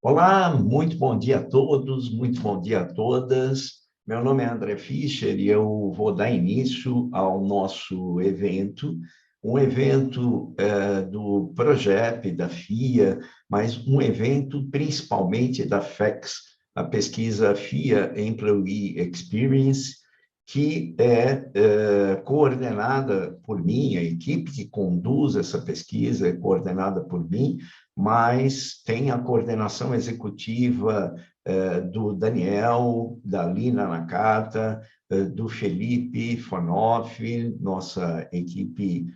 Olá, muito bom dia a todos, muito bom dia a todas. Meu nome é André Fischer e eu vou dar início ao nosso evento, um evento do Progep, da FIA, mas um evento principalmente da FEX, a pesquisa FIA Employee Experience, que é coordenada por mim, a equipe que conduz essa pesquisa é coordenada por mim, mas tem a coordenação executiva do Daniel, da Lina Nakata, do Felipe Fonoff, nossa equipe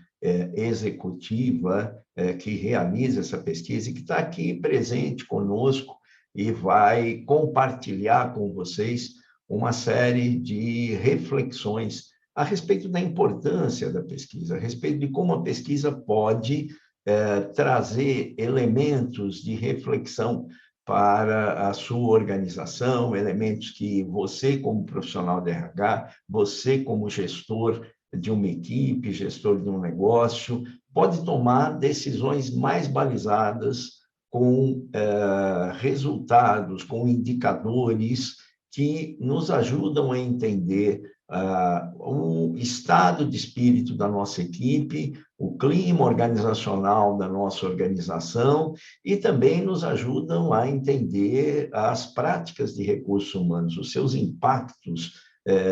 executiva que realiza essa pesquisa e que está aqui presente conosco e vai compartilhar com vocês uma série de reflexões a respeito da importância da pesquisa, a respeito de como a pesquisa pode trazer elementos de reflexão para a sua organização, elementos que você, como profissional de RH, você, como gestor de uma equipe, gestor de um negócio, pode tomar decisões mais balizadas com resultados, com indicadores que nos ajudam a entender o estado de espírito da nossa equipe, o clima organizacional da nossa organização e também nos ajudam a entender as práticas de recursos humanos, os seus impactos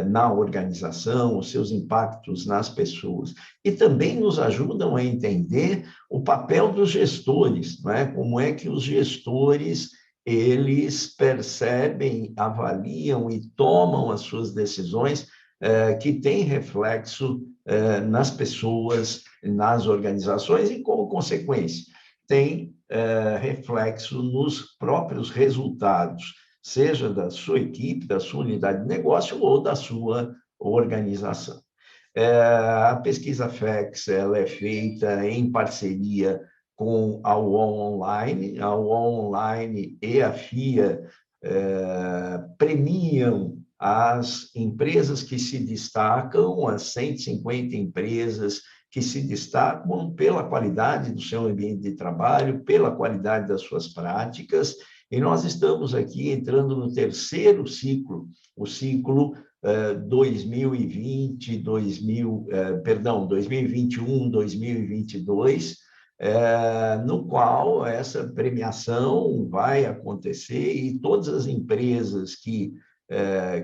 na organização, os seus impactos nas pessoas. E também nos ajudam a entender o papel dos gestores, não é? Como é que os gestores eles percebem, avaliam e tomam as suas decisões que têm reflexo nas pessoas, nas organizações e, como consequência, tem reflexo nos próprios resultados, seja da sua equipe, da sua unidade de negócio ou da sua organização. A pesquisa FEX ela é feita em parceria com a UOL Online. A UOL Online e a FIA premiam as empresas que se destacam, as 150 empresas que se destacam pela qualidade do seu ambiente de trabalho, pela qualidade das suas práticas, e nós estamos aqui entrando no terceiro ciclo, o ciclo 2020, 2021, 2022, no qual essa premiação vai acontecer e todas as empresas que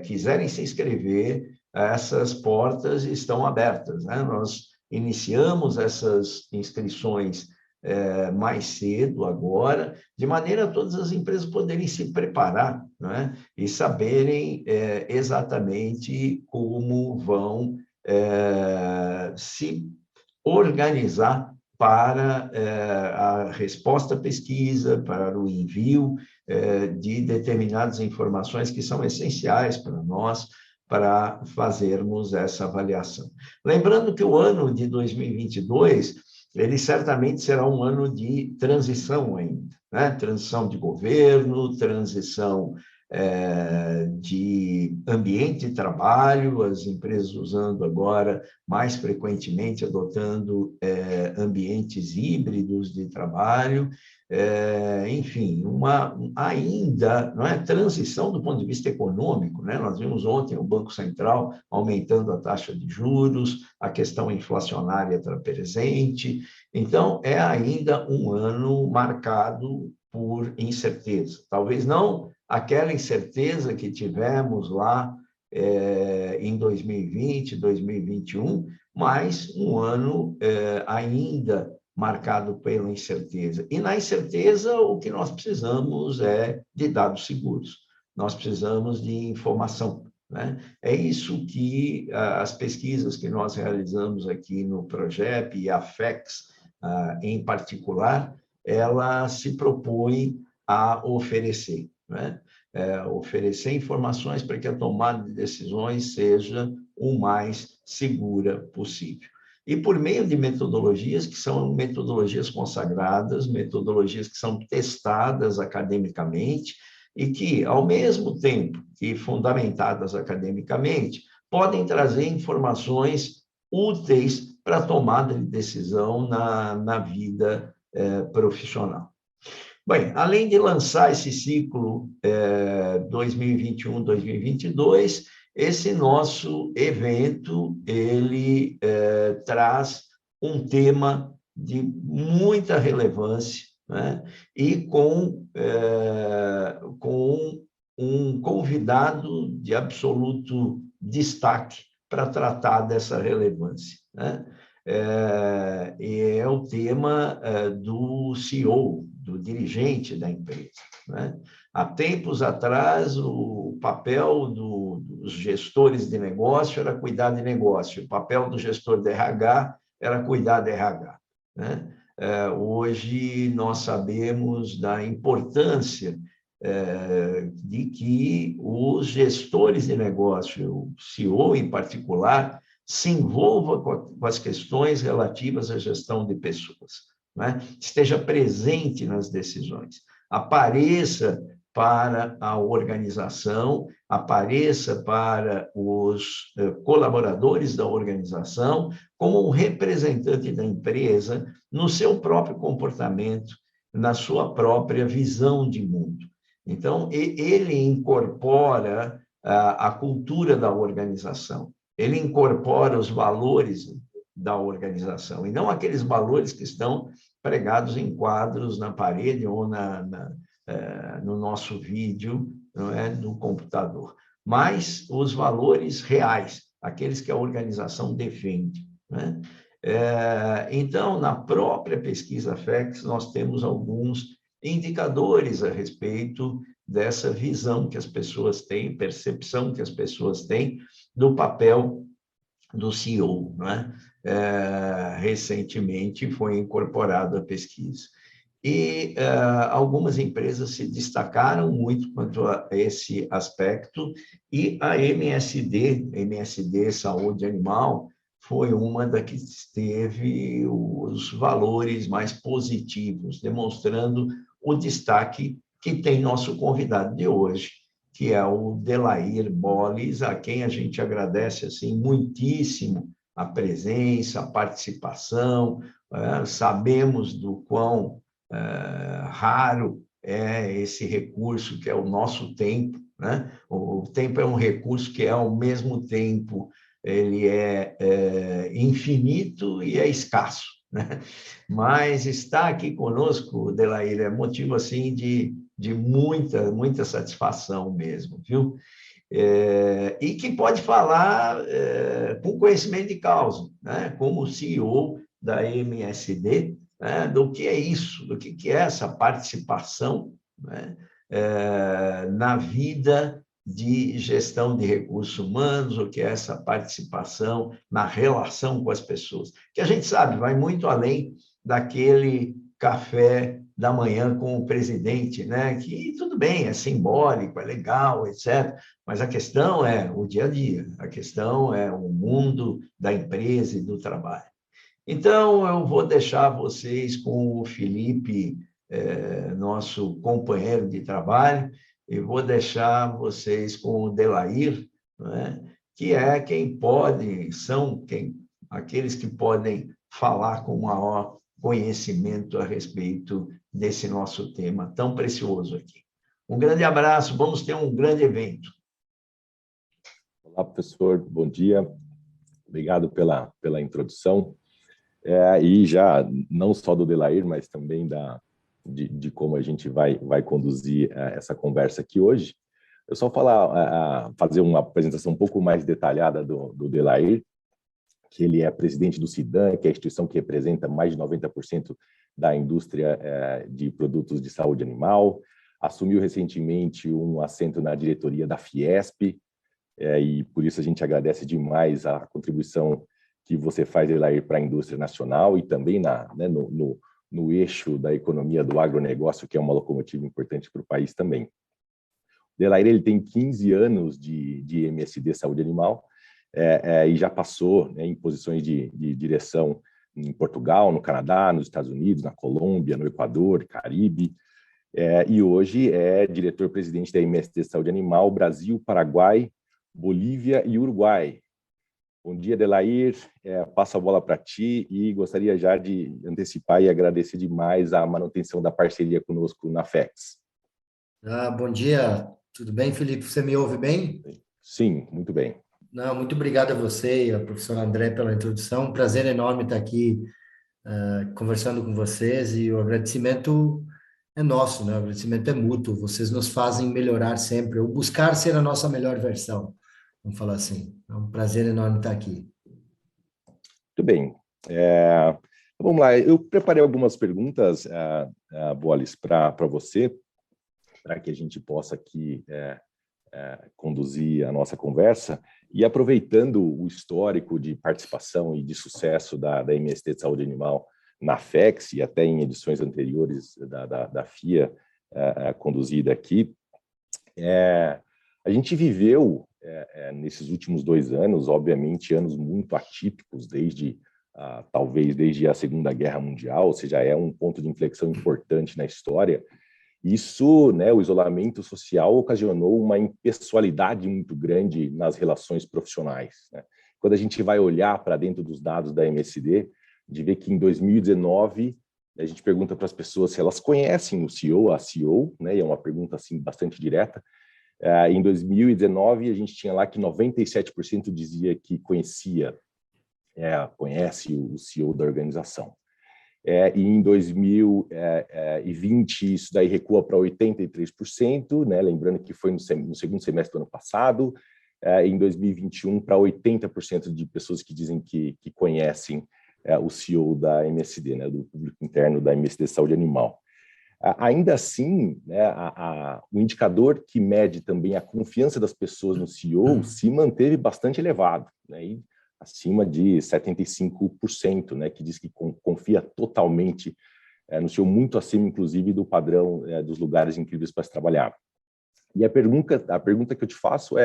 quiserem se inscrever, essas portas estão abertas, né? Nós iniciamos essas inscrições mais cedo agora, de maneira a todas as empresas poderem se preparar, né? E saberem exatamente como vão se organizar para a resposta à pesquisa, para o envio de determinadas informações que são essenciais para nós, para fazermos essa avaliação. Lembrando que o ano de 2022, ele certamente será um ano de transição ainda, né? Transição de governo, transição de ambiente de trabalho, as empresas usando agora mais frequentemente, adotando ambientes híbridos de trabalho, enfim, ainda não é transição do ponto de vista econômico, né? Nós vimos ontem o Banco Central aumentando a taxa de juros, a questão inflacionária está presente, então é ainda um ano marcado por incerteza, talvez não aquela incerteza que tivemos lá em 2020, 2021, mas um ano ainda marcado pela incerteza. E na incerteza, o que nós precisamos é de dados seguros, nós precisamos de informação, né? É isso que as pesquisas que nós realizamos aqui no Progep e a FEX, em particular, ela se propõe a oferecer, né? Oferecer informações para que a tomada de decisões seja o mais segura possível. E por meio de metodologias que são metodologias consagradas, metodologias que são testadas academicamente e que, ao mesmo tempo que fundamentadas academicamente, podem trazer informações úteis para a tomada de decisão na vida profissional. Bem, além de lançar esse ciclo 2021-2022, esse nosso evento, ele traz um tema de muita relevância, né? E com um convidado de absoluto destaque para tratar dessa relevância, né? E é o tema do CEO, do dirigente da empresa, né? Há tempos atrás, o papel dos gestores de negócio era cuidar de negócio, o papel do gestor de RH era cuidar de RH, né? Hoje, nós sabemos da importância de que os gestores de negócio, o CEO em particular, se envolva com as questões relativas à gestão de pessoas, né? Esteja presente nas decisões, apareça para a organização, apareça para os colaboradores da organização como um representante da empresa no seu próprio comportamento, na sua própria visão de mundo. Então, ele incorpora a cultura da organização, ele incorpora os valores da organização, e não aqueles valores que estão pregados em quadros na parede ou no nosso vídeo, não é, no computador, mas os valores reais, aqueles que a organização defende, né? Então, na própria pesquisa FEX, nós temos alguns indicadores a respeito dessa visão que as pessoas têm, percepção que as pessoas têm do papel do CEO, né? Recentemente foi incorporado à pesquisa. E algumas empresas se destacaram muito quanto a esse aspecto, e a MSD Saúde Animal, foi uma da que teve os valores mais positivos, demonstrando o destaque que tem nosso convidado de hoje, que é o Delair Bolles, a quem a gente agradece assim, muitíssimo a presença, a participação, sabemos do quão raro é esse recurso que é o nosso tempo, né? O tempo é um recurso que é, ao mesmo tempo, ele é infinito e é escasso, né? Mas estar aqui conosco, Delair, é motivo assim de muita satisfação mesmo, viu? E que pode falar com conhecimento de causa, né? Como CEO da MSD, né? Do que é isso, do que é essa participação, né? Na vida de gestão de recursos humanos, o que é essa participação na relação com as pessoas, que a gente sabe, vai muito além daquele café da manhã com o presidente, né? Que tudo bem, é simbólico, é legal, etc., mas a questão é o dia a dia, a questão é o mundo da empresa e do trabalho. Então, eu vou deixar vocês com o Felipe, nosso companheiro de trabalho, e vou deixar vocês com o Delair, né, que é quem pode, aqueles que podem falar com maior conhecimento a respeito desse nosso tema tão precioso aqui. Um grande abraço, vamos ter um grande evento. Olá, professor, bom dia. Obrigado pela introdução. E já, não só do Delair, mas também de como a gente vai conduzir essa conversa aqui hoje. Eu só fazer uma apresentação um pouco mais detalhada do Delair, que ele é presidente do CIDAM, que é a instituição que representa mais de 90% da indústria de produtos de saúde animal. Assumiu recentemente um assento na diretoria da Fiesp, e por isso a gente agradece demais a contribuição que você faz, Delair, para a indústria nacional e também no eixo da economia do agronegócio, que é uma locomotiva importante para o país também. Delair, ele tem 15 anos de MSD Saúde Animal, e já passou, né, em posições de direção em Portugal, no Canadá, nos Estados Unidos, na Colômbia, no Equador, Caribe, e hoje é diretor-presidente da MSD Saúde Animal Brasil, Paraguai, Bolívia e Uruguai. Bom dia, Delair. Passo a bola para ti e gostaria já de antecipar e agradecer demais a manutenção da parceria conosco na FEX. Bom dia, tudo bem, Felipe? Você me ouve bem? Sim, muito bem. Não, muito obrigado a você e a professora André pela introdução. Um prazer enorme estar aqui conversando com vocês e o agradecimento é nosso, né? O agradecimento é mútuo. Vocês nos fazem melhorar sempre, ou buscar ser a nossa melhor versão, vamos falar assim. É um prazer enorme estar aqui. Muito bem. Vamos lá, eu preparei algumas perguntas, Bolis, para você, para que a gente possa aqui conduzir a nossa conversa, e aproveitando o histórico de participação e de sucesso da MST de Saúde Animal na FEX e até em edições anteriores da FIA conduzida aqui, a gente viveu nesses últimos 2 anos, obviamente, anos muito atípicos, talvez desde a Segunda Guerra Mundial, ou seja, é um ponto de inflexão importante na história. Isso, né, o isolamento social ocasionou uma impessoalidade muito grande nas relações profissionais, né? Quando a gente vai olhar para dentro dos dados da MSD, de ver que em 2019 a gente pergunta para as pessoas se elas conhecem o CEO, a CEO, né, e é uma pergunta assim bastante direta. Em 2019 a gente tinha lá que 97% dizia que conhece o CEO da organização. E em 2020 isso daí recua para 83%, né, lembrando que foi no segundo semestre do ano passado. Em 2021 para 80% de pessoas que dizem que conhecem o CEO da MSD, né, do público interno da MSD Saúde Animal. Ainda assim, né, o indicador que mede também a confiança das pessoas no CEO se manteve bastante elevado, né, e acima de 75%, né, que diz que confia totalmente no CEO, muito acima, inclusive, do padrão dos lugares incríveis para se trabalhar. E a pergunta que eu te faço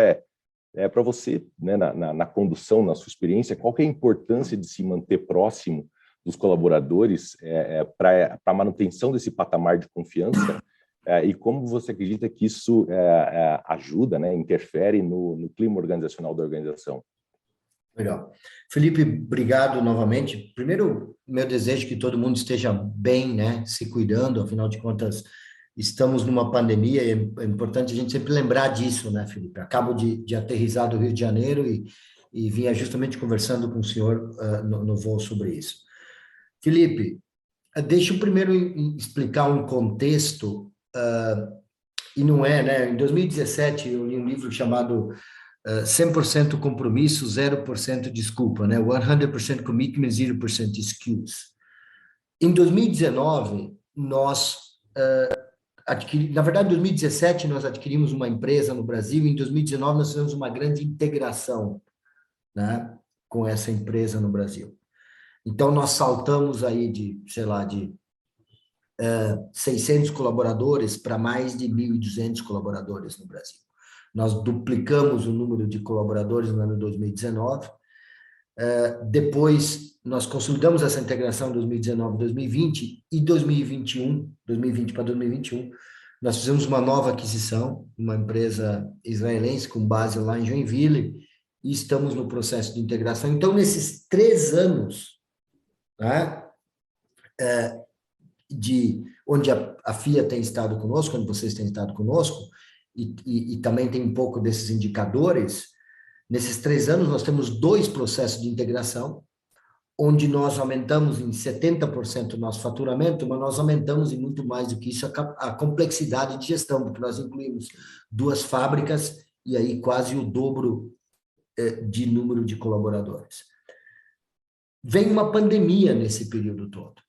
para você, né, na condução, na sua experiência, qual que é a importância de se manter próximo dos colaboradores para a manutenção desse patamar de confiança, e como você acredita que isso ajuda, né, interfere no clima organizacional da organização? Legal. Felipe, obrigado novamente. Primeiro, meu desejo é que todo mundo esteja bem, né, se cuidando, afinal de contas, estamos numa pandemia e é importante a gente sempre lembrar disso, né, Felipe? Acabo de aterrissar do Rio de Janeiro e vinha justamente conversando com o senhor no voo sobre isso. Felipe, deixa eu primeiro explicar um contexto, e não né? Em 2017 eu li um livro chamado 100% compromisso, 0% desculpa, né? 100% commitment, 0% excuse. Em 2019, nós na verdade, em 2017, nós adquirimos uma empresa no Brasil, e em 2019 nós fizemos uma grande integração, né, com essa empresa no Brasil. Então, nós saltamos aí de 600 colaboradores para mais de 1.200 colaboradores no Brasil. Nós duplicamos o número de colaboradores no ano 2019. Depois, nós consolidamos essa integração em 2019, 2020 e 2020 para 2021, nós fizemos uma nova aquisição, uma empresa israelense com base lá em Joinville, e estamos no processo de integração. Então, nesses 3 anos, né, onde a FIA tem estado conosco, onde vocês têm estado conosco, e também tem um pouco desses indicadores, nesses 3 anos nós temos 2 processos de integração, onde nós aumentamos em 70% o nosso faturamento, mas nós aumentamos em muito mais do que isso a complexidade de gestão, porque nós incluímos 2 fábricas e aí quase o dobro de número de colaboradores. Vem uma pandemia nesse período todo.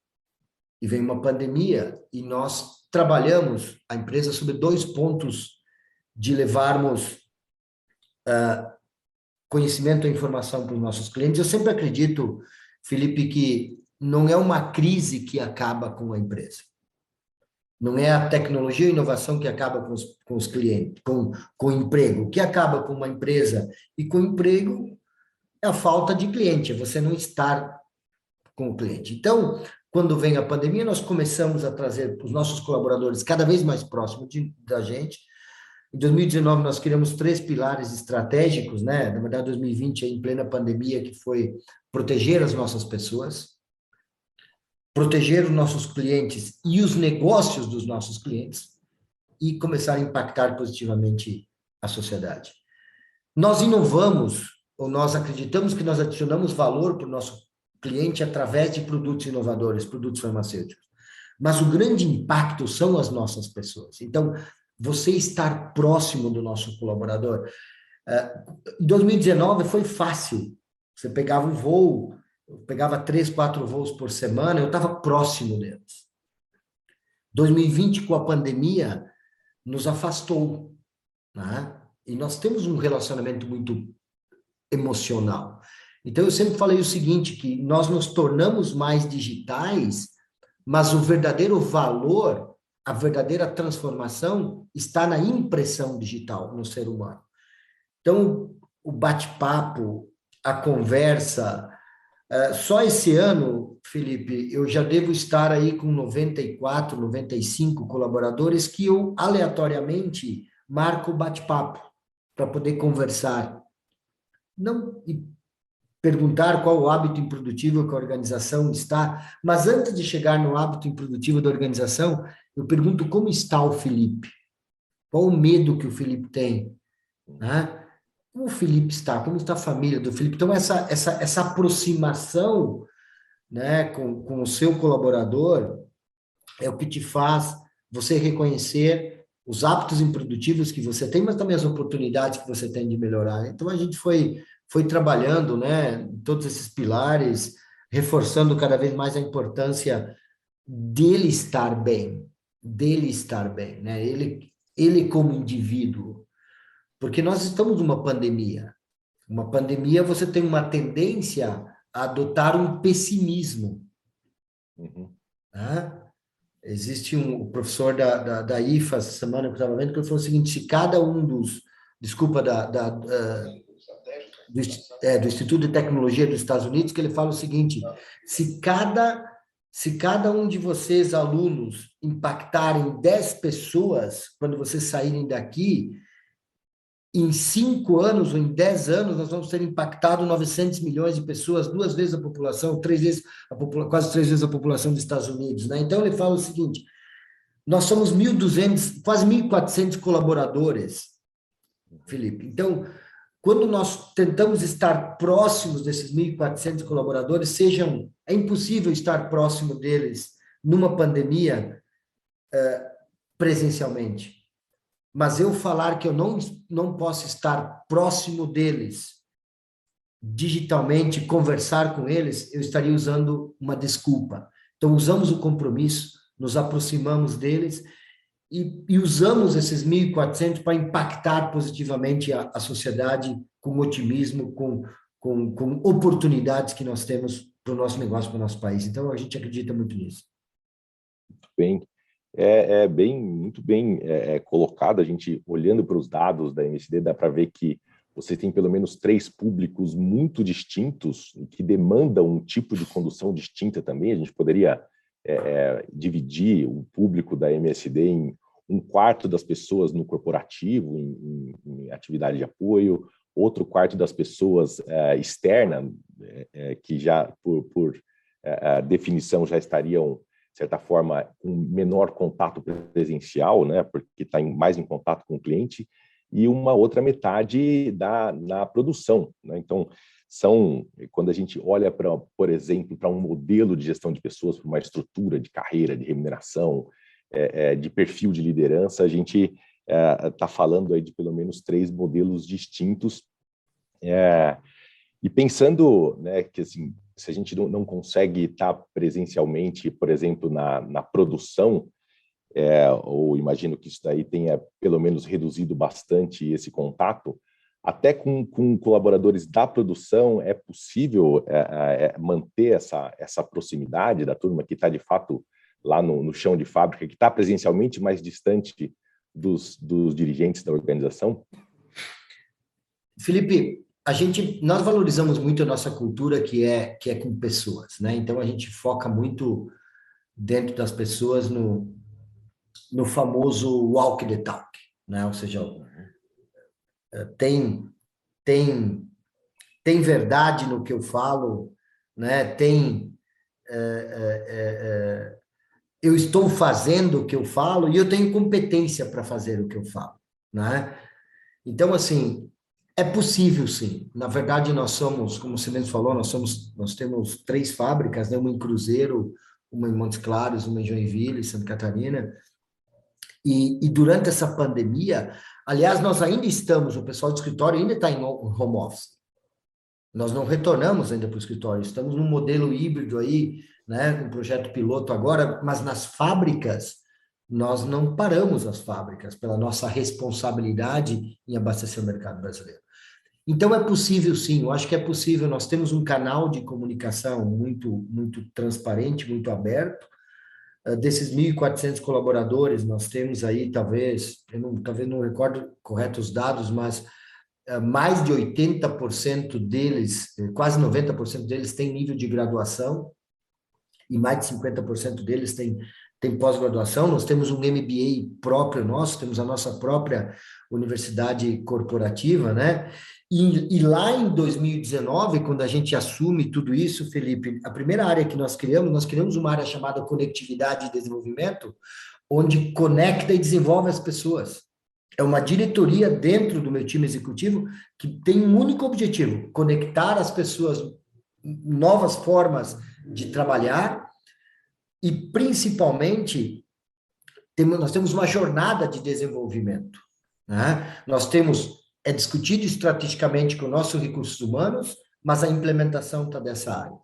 E vem uma pandemia e nós trabalhamos a empresa sobre 2 pontos de levarmos conhecimento e informação para os nossos clientes. Eu sempre acredito, Felipe, que não é uma crise que acaba com a empresa. Não é a tecnologia e a inovação que acaba com os clientes, com o emprego. O que acaba com uma empresa e com o emprego é a falta de cliente, é você não estar com o cliente. Então, quando vem a pandemia, nós começamos a trazer os nossos colaboradores cada vez mais próximos da gente, Em 2019, nós criamos 3 pilares estratégicos, né? Na verdade, 2020, em plena pandemia, que foi proteger as nossas pessoas, proteger os nossos clientes e os negócios dos nossos clientes e começar a impactar positivamente a sociedade. Nós inovamos, ou nós acreditamos que nós adicionamos valor para o nosso cliente através de produtos inovadores, produtos farmacêuticos. Mas o grande impacto são as nossas pessoas. Então, você estar próximo do nosso colaborador. Em 2019 foi fácil. Você pegava um voo, eu pegava 3, 4 voos por semana, eu estava próximo deles. 2020, com a pandemia, nos afastou, né? E nós temos um relacionamento muito emocional. Então, eu sempre falei o seguinte, que nós nos tornamos mais digitais, mas o verdadeiro valor, a verdadeira transformação está na impressão digital no ser humano. Então, o bate-papo, a conversa, só esse ano, Felipe, eu já devo estar aí com 94, 95 colaboradores que eu, aleatoriamente, marco o bate-papo para poder conversar. Não e perguntar qual o hábito improdutivo que a organização está, mas antes de chegar no hábito improdutivo da organização, eu pergunto como está o Felipe, qual o medo que o Felipe tem, né? Como o Felipe está, como está a família do Felipe. Então, essa aproximação, né, com o seu colaborador é o que te faz você reconhecer os hábitos improdutivos que você tem, mas também as oportunidades que você tem de melhorar. Então, a gente foi trabalhando, né, todos esses pilares, reforçando cada vez mais a importância dele estar bem, né, ele como indivíduo, porque nós estamos numa pandemia. Uma pandemia, você tem uma tendência a adotar um pessimismo. Né? Existe um professor da IFA, essa semana que eu estava vendo, que ele falou o seguinte, se cada um dos, desculpa, do Instituto de Tecnologia dos Estados Unidos, que ele fala o seguinte, se cada um de vocês, alunos, impactarem 10 pessoas, quando vocês saírem daqui, em 5 anos ou em 10 anos, nós vamos ter impactado 900 milhões de pessoas, 2 vezes a população, 3 vezes quase 3 vezes a população dos Estados Unidos. Né? Então, ele fala o seguinte, nós somos 1.200, quase 1.400 colaboradores, Felipe. Então, quando nós tentamos estar próximos desses 1.400 colaboradores, é impossível estar próximo deles numa pandemia presencialmente. Mas eu falar que eu não posso estar próximo deles digitalmente, conversar com eles, eu estaria usando uma desculpa. Então, usamos o compromisso, nos aproximamos deles e usamos esses 1.400 para impactar positivamente a sociedade com otimismo, com oportunidades que nós temos para o nosso negócio, para o nosso país. Então, a gente acredita muito nisso. Bem, muito bem colocado. A gente, olhando para os dados da MSD, dá para ver que você tem pelo menos 3 públicos muito distintos, que demandam um tipo de condução distinta também. A gente poderia dividir o público da MSD em 1/4 das pessoas no corporativo, em atividade de apoio, outro 1/4 das pessoas externa, que já, por definição, já estariam, de certa forma, com menor contato presencial, né, porque está mais em contato com o cliente, e uma outra metade na produção. Né? Então, quando a gente olha, por exemplo, para um modelo de gestão de pessoas, para uma estrutura de carreira, de remuneração, de perfil de liderança, a gente está falando aí de pelo menos 3 modelos distintos. E pensando, né, que assim, se a gente não consegue estar presencialmente, por exemplo, na produção, ou imagino que isso daí tenha pelo menos reduzido bastante esse contato, até com colaboradores da produção é possível manter essa proximidade da turma que está, de fato, lá no chão de fábrica, que está presencialmente mais distante dos dirigentes da organização? Felipe, nós valorizamos muito a nossa cultura que é com pessoas, né? Então a gente foca muito dentro das pessoas no famoso walk the talk, né? Ou seja, tem verdade no que eu falo, né? Eu estou fazendo o que eu falo e eu tenho competência para fazer o que eu falo, né? Então, assim, é possível, sim. Na verdade, nós somos, como você mesmo falou, nós temos 3 fábricas, né? Uma em Cruzeiro, uma em Montes Claros, uma em Joinville, Santa Catarina. E durante essa pandemia, aliás, nós ainda estamos, o pessoal do escritório ainda está em home office. Nós não retornamos ainda para o escritório, estamos num modelo híbrido aí, né, um projeto piloto agora, mas nas fábricas, nós não paramos as fábricas pela nossa responsabilidade em abastecer o mercado brasileiro. Então, é possível, sim, eu acho que é possível. Nós temos um canal de comunicação muito transparente, muito aberto. Desses 1.400 colaboradores, nós temos aí, talvez não recordo correto os dados, mas mais de 80% deles, quase 90% deles têm nível de graduação e mais de 50% deles têm pós-graduação. Nós temos um MBA próprio nosso, temos a nossa própria universidade corporativa, né? E lá em 2019, quando a gente assume tudo isso, Felipe, a primeira área que nós criamos uma área chamada Conectividade e Desenvolvimento, onde conecta e desenvolve as pessoas. É uma diretoria dentro do meu time executivo que tem um único objetivo: conectar as pessoas, novas formas de trabalhar e, principalmente, nós temos uma jornada de desenvolvimento, né? É discutido estrategicamente com nossos recursos humanos, mas a implementação está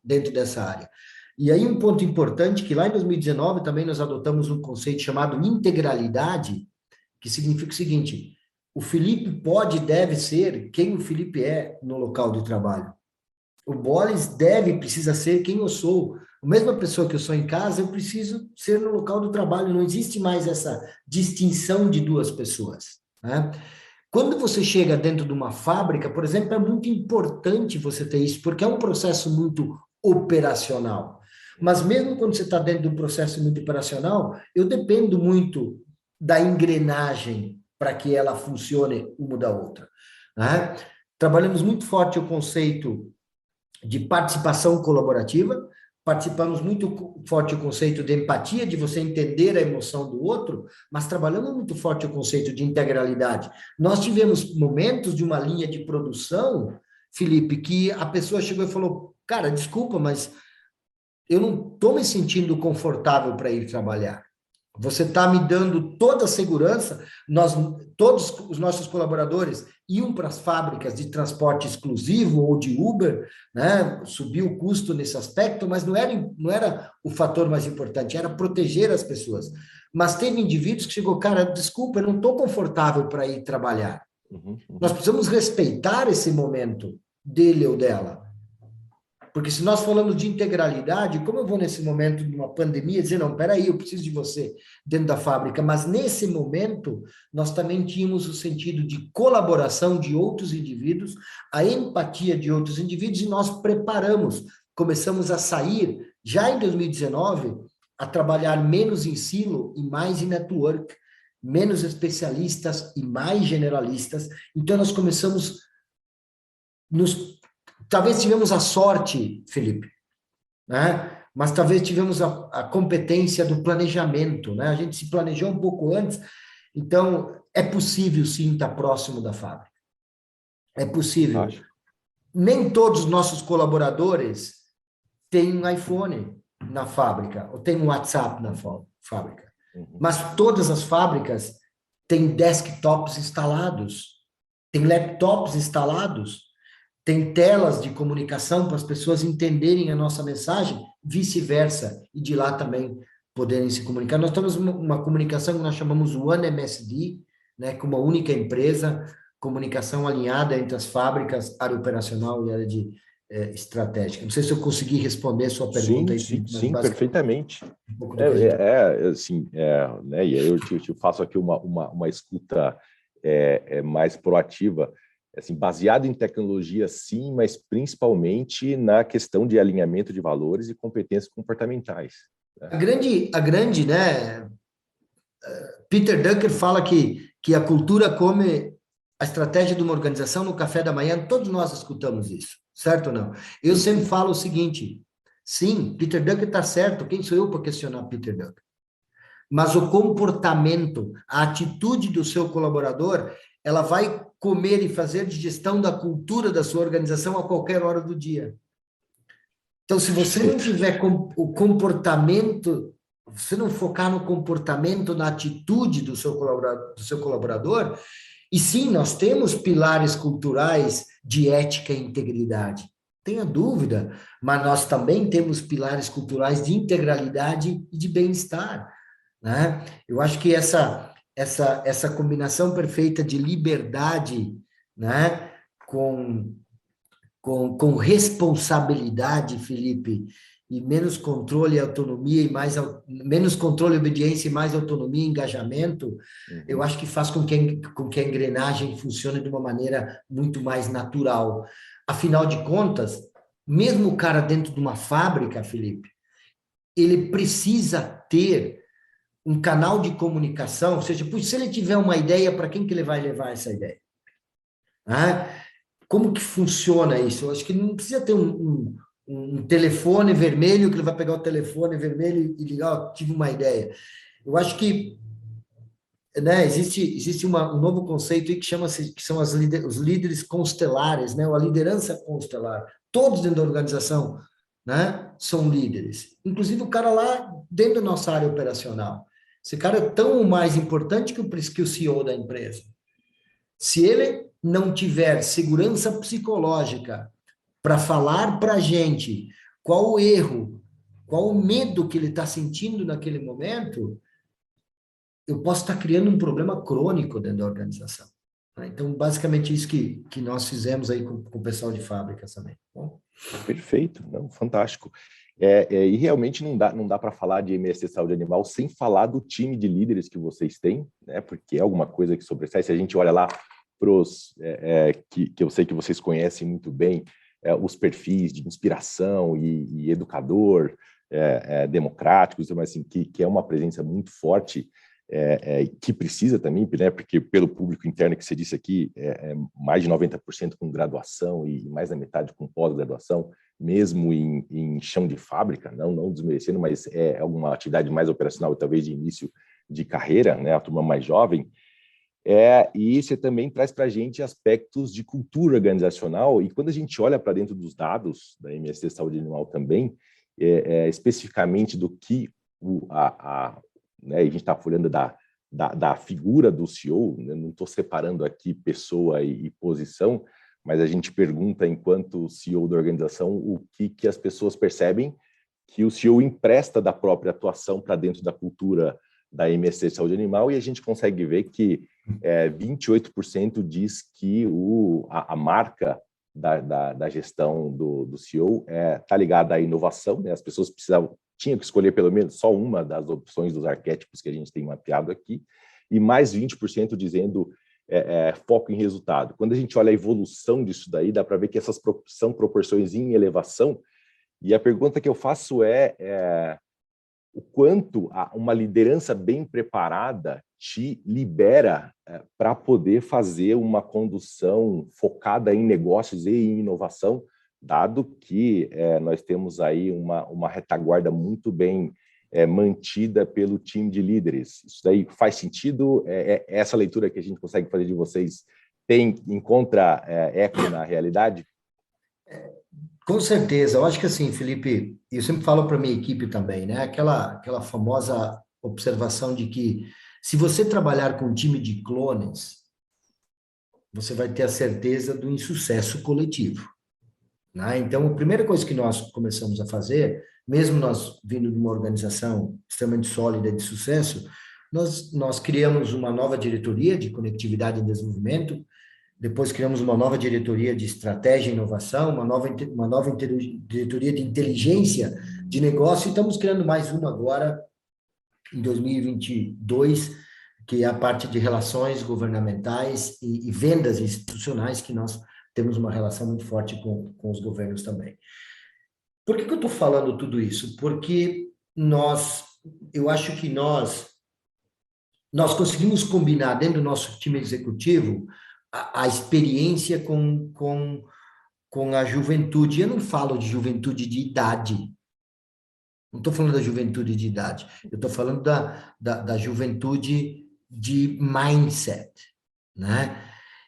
dentro dessa área. E aí um ponto importante, que lá em 2019 também nós adotamos um conceito chamado integralidade, que significa o seguinte: o Felipe pode e deve ser quem o Felipe é no local de trabalho. O Bolis precisa ser quem eu sou. A mesma pessoa que eu sou em casa, eu preciso ser no local do trabalho. Não existe mais essa distinção de 2 pessoas, né? Quando você chega dentro de uma fábrica, por exemplo, é muito importante você ter isso, porque é um processo muito operacional. Mas mesmo quando você está dentro de um processo muito operacional, eu dependo muito da engrenagem para que ela funcione uma da outra, né? Trabalhamos muito forte o conceito de participação colaborativa, participamos muito forte o conceito de empatia, de você entender a emoção do outro, mas trabalhamos muito forte o conceito de integralidade. Nós tivemos momentos de uma linha de produção, Felipe, que a pessoa chegou e falou: cara, desculpa, mas eu não estou me sentindo confortável para ir trabalhar. Você está me dando toda a segurança. Todos os nossos colaboradores iam para as fábricas de transporte exclusivo ou de Uber, né? Subiu o custo nesse aspecto, mas não era o fator mais importante, era proteger as pessoas. Mas teve indivíduos que chegou: cara, desculpa, eu não estou confortável para ir trabalhar. Nós precisamos respeitar esse momento dele ou dela. Porque se nós falamos de integralidade, como eu vou nesse momento de uma pandemia dizer: não, peraí, eu preciso de você dentro da fábrica, mas nesse momento nós também tínhamos o sentido de colaboração de outros indivíduos, a empatia de outros indivíduos, e nós começamos a sair, já em 2019, a trabalhar menos em silo e mais em network, menos especialistas e mais generalistas. Então nós começamos talvez tivemos a sorte, Felipe, né? Mas talvez tivemos a competência do planejamento, né? A gente se planejou um pouco antes, então é possível, sim, estar próximo da fábrica. É possível. Acho. Nem todos os nossos colaboradores têm um iPhone na fábrica, ou têm um WhatsApp na fábrica. Mas todas as fábricas têm desktops instalados, têm laptops instalados, tem telas de comunicação para as pessoas entenderem a nossa mensagem, vice-versa, e de lá também poderem se comunicar. Nós temos uma comunicação que nós chamamos One MSD, né, com uma única empresa, comunicação alinhada entre as fábricas, área operacional e área de estratégica. Não sei se eu consegui responder a sua pergunta. Sim, perfeitamente. Né, e aí eu te faço aqui uma escuta mais proativa, assim, baseado em tecnologia, sim, mas principalmente na questão de alinhamento de valores e competências comportamentais. Né? A grande, né? Peter Drucker fala que que a cultura come a estratégia de uma organização no café da manhã, todos nós escutamos isso, certo ou não? Eu sempre falo o seguinte, sim, Peter Drucker está certo, quem sou eu para questionar Peter Drucker? Mas o comportamento, a atitude do seu colaborador, ela vai comer e fazer digestão da cultura da sua organização a qualquer hora do dia. Então, se você não tiver o comportamento, se não focar no comportamento, na atitude do seu colaborador, e sim, nós temos pilares culturais de ética e integridade, tenha dúvida, mas nós também temos pilares culturais de integralidade e de bem-estar, né? Eu acho que essa combinação perfeita de liberdade, né, com responsabilidade, Felipe, e menos controle e autonomia, e menos controle, obediência e mais autonomia e engajamento, eu acho que faz com que a engrenagem funcione de uma maneira muito mais natural. Afinal de contas, mesmo o cara dentro de uma fábrica, Felipe, ele precisa ter um canal de comunicação, ou seja, se ele tiver uma ideia, para quem que ele vai levar essa ideia? Como que funciona isso? Eu acho que não precisa ter um telefone vermelho, que ele vai pegar o telefone vermelho e ligar, tive uma ideia. Eu acho que, né, existe um novo conceito aí que são os líderes constelares, né, ou a liderança constelar. Todos dentro da organização, né, são líderes. Inclusive o cara lá dentro da nossa área operacional. Esse cara é tão mais importante que o CEO da empresa. Se ele não tiver segurança psicológica para falar para a gente qual o erro, qual o medo que ele está sentindo naquele momento, eu posso estar criando um problema crônico dentro da organização. Então, basicamente, isso que nós fizemos aí com o pessoal de fábricas também. Bom? Perfeito, não, fantástico. E realmente não dá para falar de MSC Saúde Animal sem falar do time de líderes que vocês têm, né? Porque é alguma coisa que sobressai. Se a gente olha lá para os que eu sei que vocês conhecem muito bem, os perfis de inspiração e educador, democráticos, mas assim, que é uma presença muito forte, que precisa também, né, porque pelo público interno que você disse aqui, mais de 90% com graduação e mais da metade com pós-graduação, mesmo em chão de fábrica, não desmerecendo, mas é alguma atividade mais operacional, talvez de início de carreira, né, a turma mais jovem. E você também traz para a gente aspectos de cultura organizacional, e quando a gente olha para dentro dos dados da MSC Saúde Animal também, especificamente do que né, a gente está olhando da figura do CEO, né, não estou separando aqui pessoa e posição, mas a gente pergunta, enquanto CEO da organização, o que as pessoas percebem que o CEO empresta da própria atuação para dentro da cultura da MSC Saúde Animal, e a gente consegue ver que 28% diz que a marca da gestão do CEO está ligada à inovação, né? As pessoas tinham que escolher pelo menos só uma das opções dos arquétipos que a gente tem mapeado aqui, e mais 20% dizendo foco em resultado. Quando a gente olha a evolução disso daí, dá para ver que essas são proporções em elevação, e a pergunta que eu faço o quanto uma liderança bem preparada te libera para poder fazer uma condução focada em negócios e em inovação, dado que nós temos aí uma retaguarda muito bem mantida pelo time de líderes. Isso daí faz sentido? Essa leitura que a gente consegue fazer de vocês encontra eco na realidade? Com certeza. Eu acho que assim, Felipe, eu sempre falo para minha equipe também, né? Aquela famosa observação de que se você trabalhar com um time de clones, você vai ter a certeza do insucesso coletivo, né? Então, a primeira coisa que nós começamos a fazer, mesmo nós vindo de uma organização extremamente sólida de sucesso, nós criamos uma nova diretoria de conectividade e desenvolvimento, depois criamos uma nova diretoria de estratégia e inovação, uma nova diretoria de inteligência de negócio, e estamos criando mais uma agora, em 2022, que é a parte de relações governamentais e vendas institucionais, que nós temos uma relação muito forte com os governos também. Por que eu estou falando tudo isso? Porque eu acho que nós nós conseguimos combinar dentro do nosso time executivo a experiência com a juventude. Eu não falo de juventude de idade, não estou falando da juventude de idade, eu estou falando da juventude de mindset, né?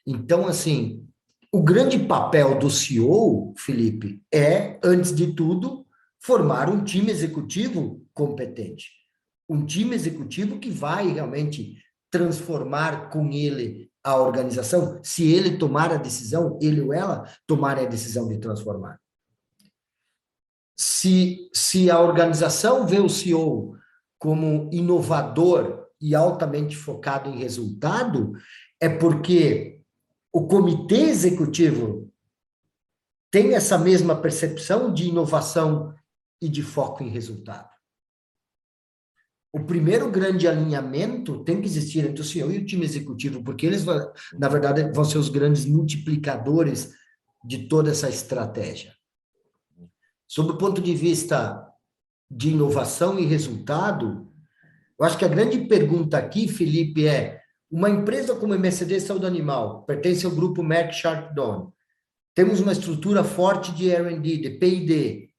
Então, assim, o grande papel do CEO, Felipe, é, antes de tudo, formar um time executivo competente. Um time executivo que vai realmente transformar com ele a organização, se ele tomar a decisão, ele ou ela tomar a decisão de transformar. Se a organização vê o CEO como inovador e altamente focado em resultado, é porque o comitê executivo tem essa mesma percepção de inovação e de foco em resultado. O primeiro grande alinhamento tem que existir entre o CEO e o time executivo, porque eles, na verdade, vão ser os grandes multiplicadores de toda essa estratégia. Sob o ponto de vista de inovação e resultado, eu acho que a grande pergunta aqui, Felipe, é: uma empresa como a MSD Saúde Animal, pertence ao grupo Merck Sharp Dohme, temos uma estrutura forte de R&D, de P&D,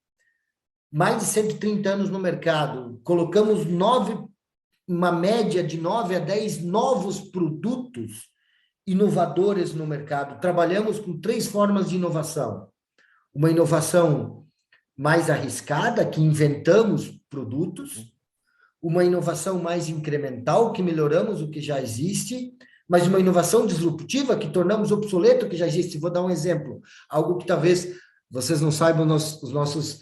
mais de 130 anos no mercado, colocamos uma média de 9 a 10 novos produtos inovadores no mercado. Trabalhamos com 3 formas de inovação. Uma inovação mais arriscada, que inventamos produtos, uma inovação mais incremental, que melhoramos o que já existe, mas uma inovação disruptiva, que tornamos obsoleto o que já existe. Vou dar um exemplo, algo que talvez vocês não saibam, os nossos...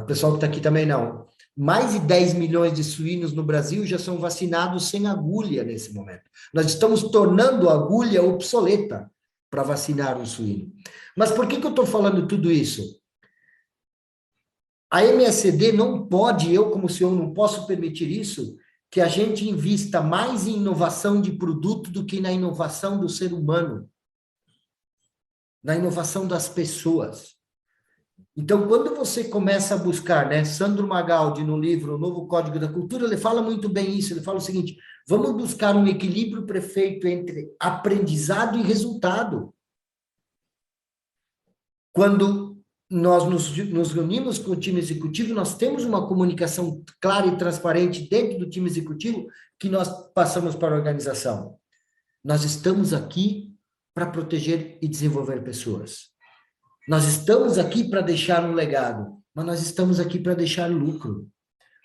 pessoal que está aqui também não. Mais de 10 milhões de suínos no Brasil já são vacinados sem agulha nesse momento. Nós estamos tornando a agulha obsoleta para vacinar um suíno. Mas por que eu estou falando tudo isso? A MSD não pode, eu como CEO não posso permitir isso, que a gente invista mais em inovação de produto do que na inovação do ser humano, na inovação das pessoas. Então, quando você começa a buscar, né, Sandro Magaldi, no livro O Novo Código da Cultura, ele fala muito bem isso, ele fala o seguinte: vamos buscar um equilíbrio perfeito entre aprendizado e resultado. Quando nós nos reunimos com o time executivo, nós temos uma comunicação clara e transparente dentro do time executivo que nós passamos para a organização. Nós estamos aqui para proteger e desenvolver pessoas. Nós estamos aqui para deixar um legado, mas nós estamos aqui para deixar lucro.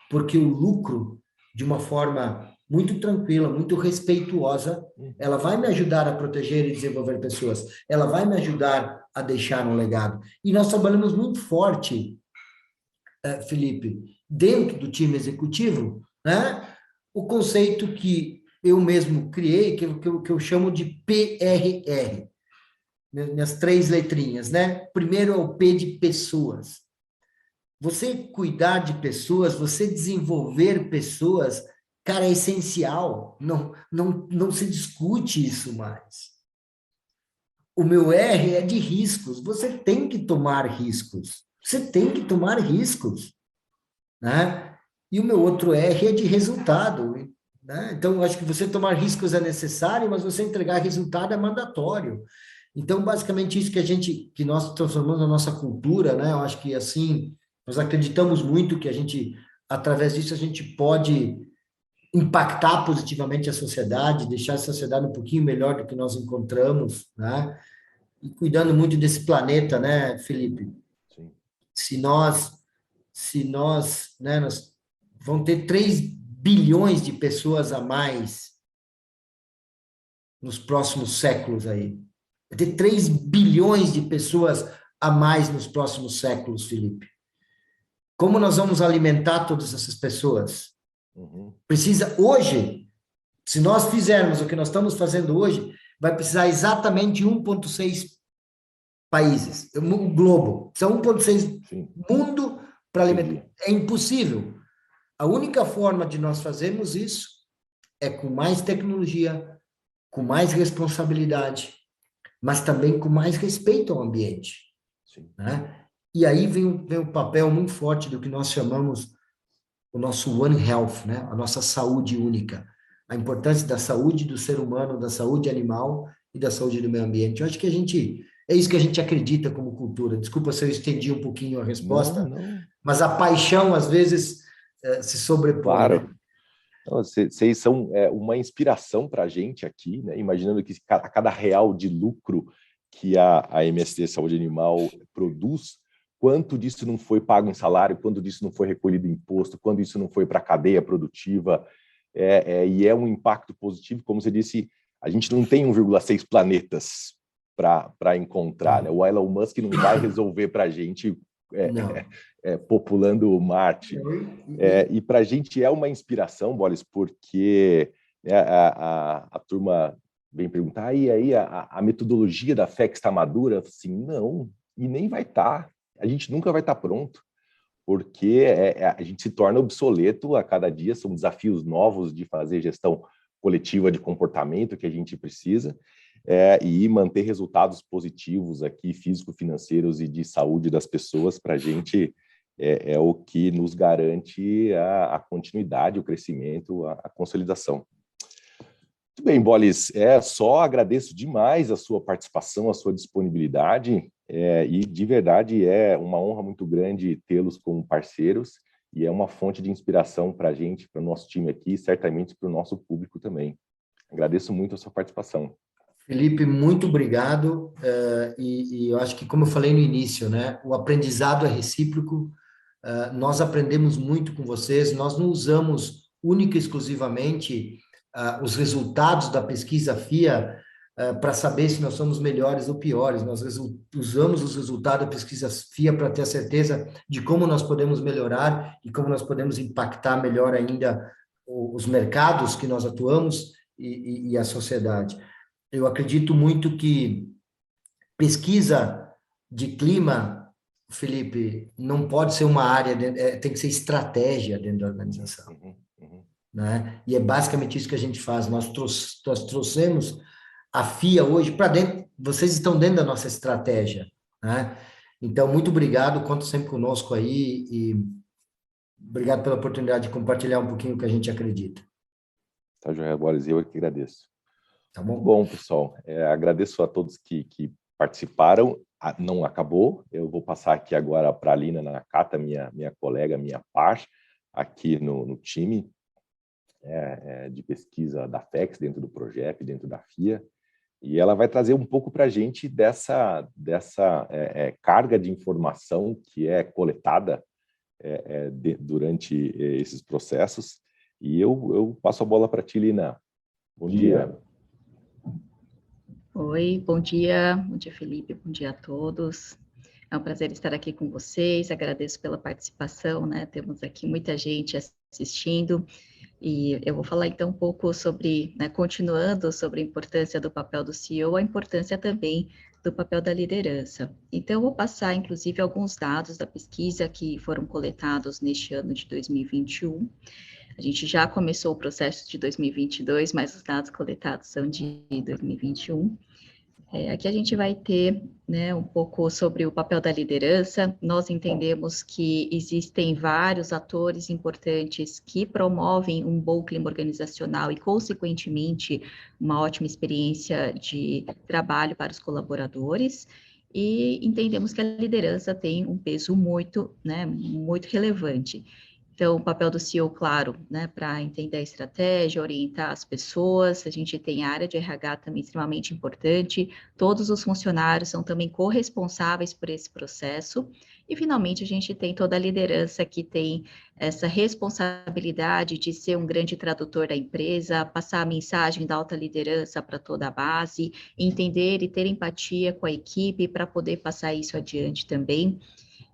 Porque o lucro, de uma forma muito tranquila, muito respeituosa, ela vai me ajudar a proteger e desenvolver pessoas. Ela vai me ajudar a deixar um legado. E nós trabalhamos muito forte, Felipe, dentro do time executivo, né? O conceito que eu mesmo criei, que eu chamo de PRR. Minhas 3 letrinhas, né? Primeiro é o P de pessoas. Você cuidar de pessoas, você desenvolver pessoas, cara, é essencial. Não se discute isso mais. O meu R é de riscos. Você tem que tomar riscos. Você tem que tomar riscos, né? E o meu outro R é de resultado, né? Então, eu acho que você tomar riscos é necessário, mas você entregar resultado é mandatório. Então, basicamente, isso que nós transformamos na nossa cultura, né? Eu acho que, assim, nós acreditamos muito que através disso, a gente pode impactar positivamente a sociedade, deixar a sociedade um pouquinho melhor do que nós encontramos, né? E cuidando muito desse planeta, né, Felipe? Sim. Se nós, né, nós vamos ter 3 bilhões de pessoas a mais nos próximos séculos aí. Vai ter 3 bilhões de pessoas a mais nos próximos séculos, Felipe. Como nós vamos alimentar todas essas pessoas? Precisa, hoje, se nós fizermos o que nós estamos fazendo hoje, vai precisar exatamente 1,6 países, o globo. São 1,6 mundo para alimentar. É impossível. A única forma de nós fazermos isso é com mais tecnologia, com mais responsabilidade, mas também com mais respeito ao ambiente. Sim. Né? E aí vem o papel muito forte do que nós chamamos o nosso One Health, né? A nossa saúde única, a importância da saúde do ser humano, da saúde animal e da saúde do meio ambiente. Eu acho que é isso que a gente acredita como cultura. Desculpa se eu estendi um pouquinho a Não, resposta, não, mas a paixão, às vezes, se sobrepõe, né? claro. Então, vocês são uma inspiração para a gente aqui, né? Imaginando que a cada real de lucro que a MSD Saúde Animal produz, quanto disso não foi pago em salário, quanto disso não foi recolhido em imposto, quanto isso não foi para a cadeia produtiva, e é um impacto positivo. Como você disse, a gente não tem 1,6 planetas para encontrar, né? O Elon Musk não vai resolver para a gente Não. populando Marte. E para a gente é uma inspiração, Bolis, porque a turma vem perguntar, e aí a metodologia da FEX está madura? Assim, não, e nem vai estar. A gente nunca vai estar pronto, porque a gente se torna obsoleto a cada dia, são desafios novos de fazer gestão coletiva de comportamento que a gente precisa, e manter resultados positivos aqui, físico-financeiros e de saúde das pessoas, para a gente é o que nos garante a continuidade, o crescimento, a consolidação. Muito bem, Bolis, só agradeço demais a sua participação, a sua disponibilidade, e de verdade é uma honra muito grande tê-los como parceiros, e é uma fonte de inspiração para a gente, para o nosso time aqui, e certamente para o nosso público também. Agradeço muito a sua participação. Felipe, muito obrigado, e eu acho que, como eu falei no início, né, o aprendizado é recíproco, nós aprendemos muito com vocês, nós não usamos única e exclusivamente os resultados da pesquisa FIA para saber se nós somos melhores ou piores, nós usamos os resultados da pesquisa FIA para ter a certeza de como nós podemos melhorar e como nós podemos impactar melhor ainda os mercados que nós atuamos e a sociedade. Eu acredito muito que pesquisa de clima, Felipe, não pode ser uma área, tem que ser estratégia dentro da organização. Né? E é basicamente isso que a gente faz. Nós trouxemos a FIA hoje para dentro, vocês estão dentro da nossa estratégia. Né? Então, muito obrigado, conta sempre conosco aí e obrigado pela oportunidade de compartilhar um pouquinho o que a gente acredita. Tá, Joel Boris, eu que agradeço. Tá bom? Bom, pessoal, agradeço a todos que participaram. Não acabou, eu vou passar aqui agora para a Lina Nakata, minha colega, minha par, aqui no time de pesquisa da FEX, dentro do projeto, dentro da FIA, e ela vai trazer um pouco para a gente dessa carga de informação que é coletada durante esses processos, e eu passo a bola para ti, Lina. Bom dia. Oi, bom dia Felipe, bom dia a todos. É um prazer estar aqui com vocês, agradeço pela participação, né? Temos aqui muita gente assistindo, e eu vou falar então um pouco sobre, né, continuando sobre a importância do papel do CEO, a importância também do papel da liderança. Então, eu vou passar, inclusive, alguns dados da pesquisa que foram coletados neste ano de 2021. A gente já começou o processo de 2022, mas os dados coletados são de 2021. Aqui a gente vai ter, né, um pouco sobre o papel da liderança. Nós entendemos que existem vários atores importantes que promovem um bom clima organizacional e, consequentemente, uma ótima experiência de trabalho para os colaboradores. E entendemos que a liderança tem um peso muito, né, muito relevante. Então, o papel do CEO, claro, né, para entender a estratégia, orientar as pessoas, a gente tem a área de RH também extremamente importante, todos os funcionários são também corresponsáveis por esse processo, e finalmente a gente tem toda a liderança que tem essa responsabilidade de ser um grande tradutor da empresa, passar a mensagem da alta liderança para toda a base, entender e ter empatia com a equipe para poder passar isso adiante também.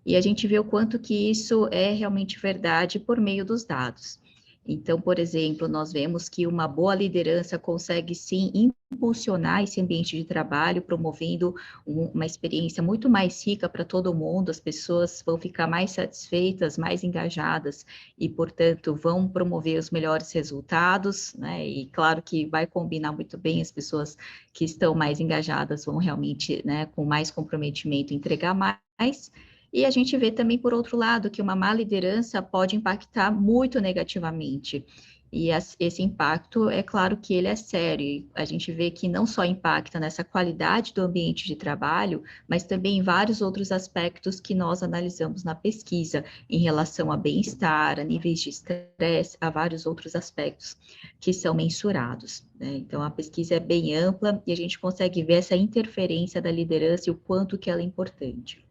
E a gente vê o quanto que isso é realmente verdade por meio dos dados. Então, por exemplo, nós vemos que uma boa liderança consegue, sim, impulsionar esse ambiente de trabalho, promovendo uma experiência muito mais rica para todo mundo, as pessoas vão ficar mais satisfeitas, mais engajadas e, portanto, vão promover os melhores resultados, né? E claro que vai combinar muito bem, as pessoas que estão mais engajadas vão realmente, né, com mais comprometimento, entregar mais. E a gente vê também, por outro lado, que uma má liderança pode impactar muito negativamente. E esse impacto, é claro que ele é sério. A gente vê que não só impacta nessa qualidade do ambiente de trabalho, mas também em vários outros aspectos que nós analisamos na pesquisa, em relação a bem-estar, a níveis de estresse, a vários outros aspectos que são mensurados, né? Então, a pesquisa é bem ampla e a gente consegue ver essa interferência da liderança e o quanto que ela é importante.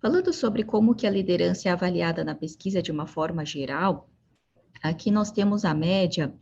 Falando sobre como que a liderança é avaliada na pesquisa de uma forma geral, aqui nós temos a média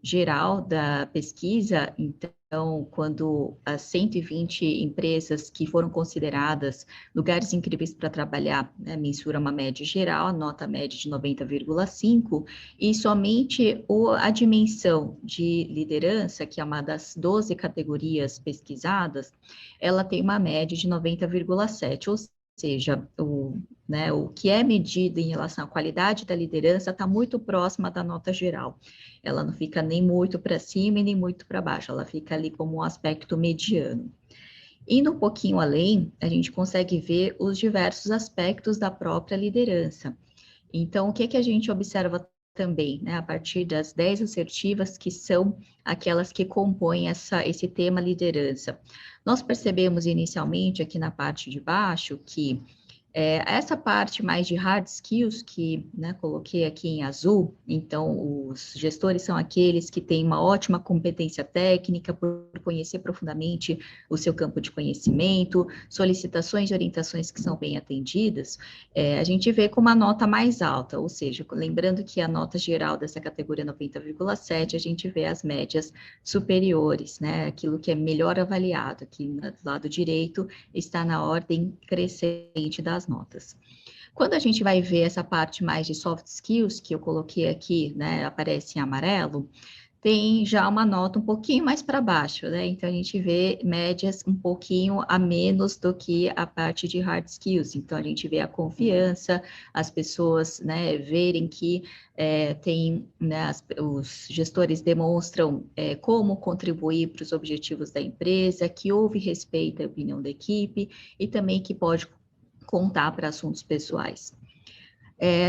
geral da pesquisa. Então, quando as 120 empresas que foram consideradas lugares incríveis para trabalhar, né, mensura uma média geral, a nota média de 90,5, e somente a dimensão de liderança, que é uma das 12 categorias pesquisadas, ela tem uma média de 90,7, ou seja, o que é medido em relação à qualidade da liderança está muito próxima da nota geral. Ela não fica nem muito para cima e nem muito para baixo, ela fica ali como um aspecto mediano. Indo um pouquinho além, a gente consegue ver os diversos aspectos da própria liderança. Então, o que a gente observa também, né, a partir das 10 assertivas, que são aquelas que compõem esse tema liderança. Nós percebemos inicialmente aqui na parte de baixo que essa parte mais de hard skills, que, né, coloquei aqui em azul, então os gestores são aqueles que têm uma ótima competência técnica por conhecer profundamente o seu campo de conhecimento, solicitações e orientações que são bem atendidas, a gente vê com uma nota mais alta, ou seja, lembrando que a nota geral dessa categoria 90,7, a gente vê as médias superiores, né, aquilo que é melhor avaliado, aqui do lado direito está na ordem crescente das notas. Quando a gente vai ver essa parte mais de soft skills, que eu coloquei aqui, né, aparece em amarelo, tem já uma nota um pouquinho mais para baixo, né? Então, a gente vê médias um pouquinho a menos do que a parte de hard skills. Então, a gente vê a confiança, as pessoas, né, verem que tem, né, os gestores demonstram como contribuir para os objetivos da empresa, que houve respeito à opinião da equipe e também que pode contar para assuntos pessoais.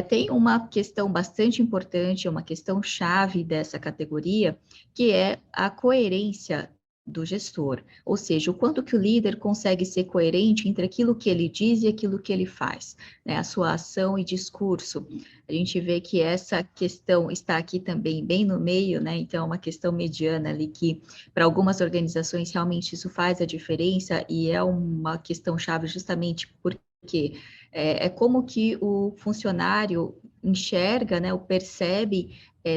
Tem uma questão bastante importante, uma questão chave dessa categoria, que é a coerência do gestor, ou seja, o quanto que o líder consegue ser coerente entre aquilo que ele diz e aquilo que ele faz, né, a sua ação e discurso. A gente vê que essa questão está aqui também bem no meio, né, então é uma questão mediana ali que para algumas organizações realmente isso faz a diferença e é uma questão chave justamente porque é como que o funcionário enxerga, né, ou percebe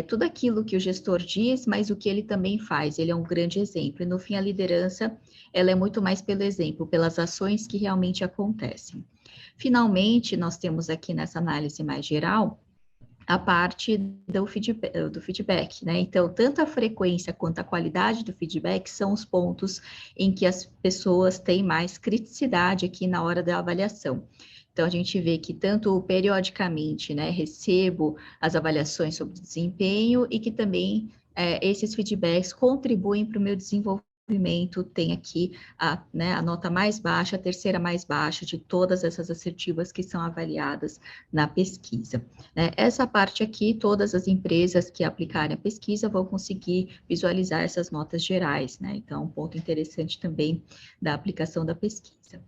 tudo aquilo que o gestor diz, mas o que ele também faz, ele é um grande exemplo. E no fim, a liderança, ela é muito mais pelo exemplo, pelas ações que realmente acontecem. Finalmente, nós temos aqui nessa análise mais geral, a parte do feedback, né? Então, tanto a frequência quanto a qualidade do feedback são os pontos em que as pessoas têm mais criticidade aqui na hora da avaliação. Então, a gente vê que tanto periodicamente, né, recebo as avaliações sobre desempenho e que também esses feedbacks contribuem para o meu desenvolvimento. Tem aqui a nota mais baixa, a terceira mais baixa de todas essas assertivas que são avaliadas na pesquisa. Essa parte aqui, todas as empresas que aplicarem a pesquisa vão conseguir visualizar essas notas gerais, né? Então, um ponto interessante também da aplicação da pesquisa.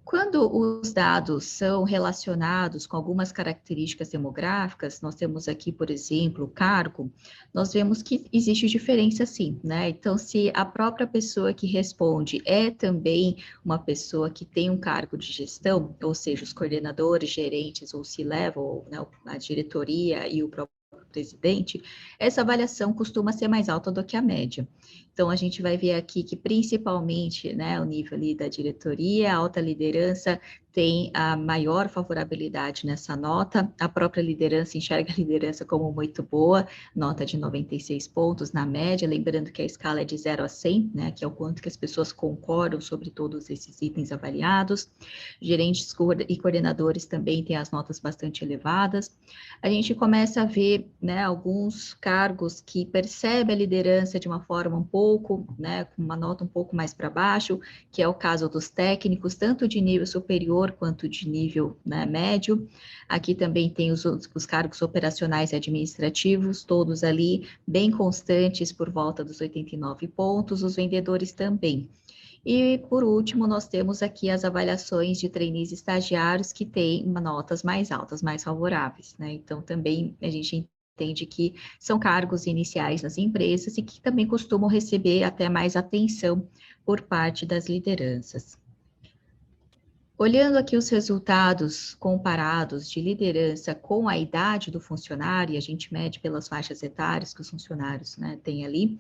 Quando os dados são relacionados com algumas características demográficas, nós temos aqui, por exemplo, o cargo, nós vemos que existe diferença sim, né? Então, se a própria pessoa que responde é também uma pessoa que tem um cargo de gestão, ou seja, os coordenadores, gerentes ou C-level, né, a diretoria e o próprio presidente, essa avaliação costuma ser mais alta do que a média. Então, a gente vai ver aqui que, principalmente, né, o nível ali da diretoria, a alta liderança tem a maior favorabilidade nessa nota, a própria liderança enxerga a liderança como muito boa, nota de 96 pontos na média, lembrando que a escala é de 0 a 100, né, que é o quanto que as pessoas concordam sobre todos esses itens avaliados. Gerentes e coordenadores também têm as notas bastante elevadas. A gente começa a ver, né, alguns cargos que percebem a liderança de uma forma um pouco pouco, né, com uma nota um pouco mais para baixo, que é o caso dos técnicos, tanto de nível superior quanto de nível, né, médio. Aqui também tem os cargos operacionais e administrativos, todos ali bem constantes por volta dos 89 pontos, os vendedores também. E, por último, nós temos aqui as avaliações de trainees e estagiários que têm notas mais altas, mais favoráveis, né? Então, também a gente entende que são cargos iniciais nas empresas e que também costumam receber até mais atenção por parte das lideranças. Olhando aqui os resultados comparados de liderança com a idade do funcionário, e a gente mede pelas faixas etárias que os funcionários, né, têm ali,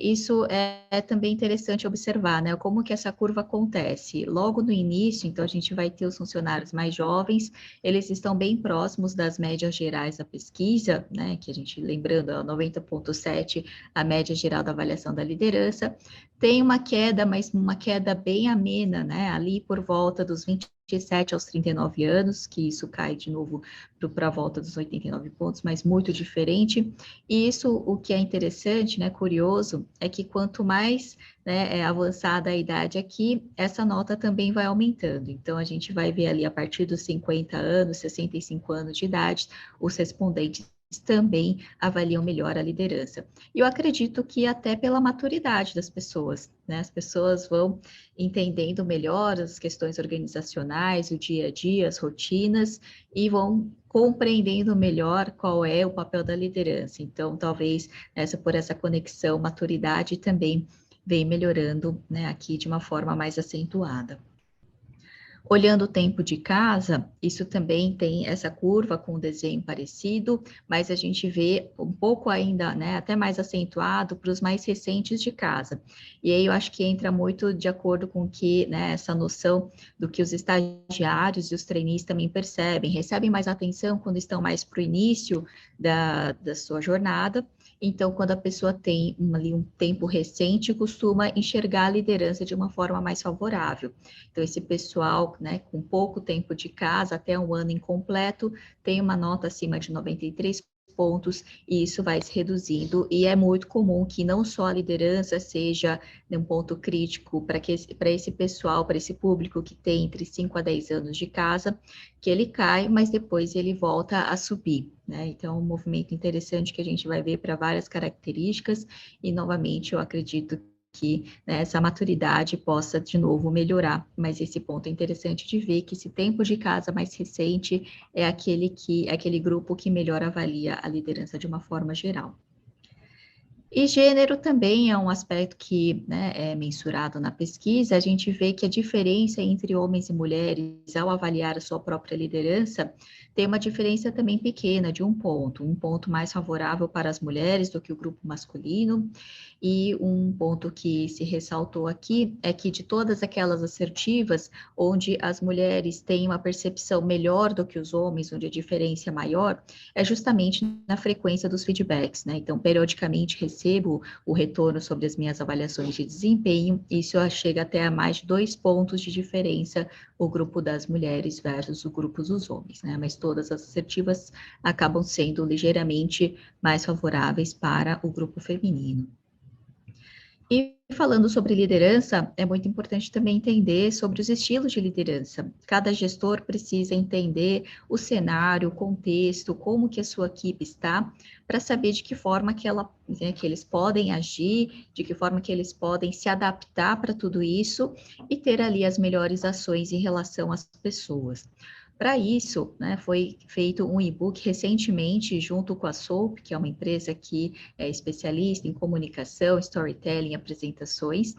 isso é também interessante observar, né, como que essa curva acontece. Logo no início, então, a gente vai ter os funcionários mais jovens, eles estão bem próximos das médias gerais da pesquisa, né, que a gente, lembrando, é 90,7, a média geral da avaliação da liderança, tem uma queda, mas uma queda bem amena, né, ali por volta dos 27 aos 39 anos, que isso cai de novo para a volta dos 89 pontos, mas muito diferente. E isso, o que é interessante, né, curioso, é que quanto mais, né, é avançada a idade aqui, essa nota também vai aumentando. Então, a gente vai ver ali a partir dos 50 anos, 65 anos de idade, os respondentes também avaliam melhor a liderança. E eu acredito que até pela maturidade das pessoas, né? As pessoas vão entendendo melhor as questões organizacionais, o dia a dia, as rotinas, e vão compreendendo melhor qual é o papel da liderança. Então, talvez por essa conexão, maturidade também vem melhorando, né, aqui de uma forma mais acentuada. Olhando o tempo de casa, isso também tem essa curva com um desenho parecido, mas a gente vê um pouco ainda, né, até mais acentuado para os mais recentes de casa. E aí eu acho que entra muito de acordo com que, né, essa noção do que os estagiários e os trainees também percebem, recebem mais atenção quando estão mais para o início da sua jornada. Então, quando a pessoa tem ali um tempo recente, costuma enxergar a liderança de uma forma mais favorável. Então, esse pessoal, né, com pouco tempo de casa, até um ano incompleto, tem uma nota acima de 93 pontos, e isso vai se reduzindo, e é muito comum que não só a liderança seja um ponto crítico para esse pessoal, para esse público que tem entre 5 a 10 anos de casa, que ele cai, mas depois ele volta a subir, né? Então, um movimento interessante que a gente vai ver para várias características, e novamente eu acredito que, né, essa maturidade possa de novo melhorar, mas esse ponto é interessante de ver que esse tempo de casa mais recente é aquele grupo que melhor avalia a liderança de uma forma geral. E gênero também é um aspecto que, né, é mensurado na pesquisa. A gente vê que a diferença entre homens e mulheres, ao avaliar a sua própria liderança, tem uma diferença também pequena, de um ponto mais favorável para as mulheres do que o grupo masculino. E um ponto que se ressaltou aqui é que de todas aquelas assertivas, onde as mulheres têm uma percepção melhor do que os homens, onde a diferença é maior, é justamente na frequência dos feedbacks, né? Então, periodicamente recebo o retorno sobre as minhas avaliações de desempenho, e isso chega até a mais de 2 pontos de diferença, o grupo das mulheres versus o grupo dos homens, né? Mas todas as assertivas acabam sendo ligeiramente mais favoráveis para o grupo feminino. E falando sobre liderança, é muito importante também entender sobre os estilos de liderança. Cada gestor precisa entender o cenário, o contexto, como que a sua equipe está, para saber de que forma que eles podem agir, de que forma que eles podem se adaptar para tudo isso e ter ali as melhores ações em relação às pessoas. Para isso, né, foi feito um e-book recentemente junto com a SOAP, que é uma empresa que é especialista em comunicação, storytelling, apresentações.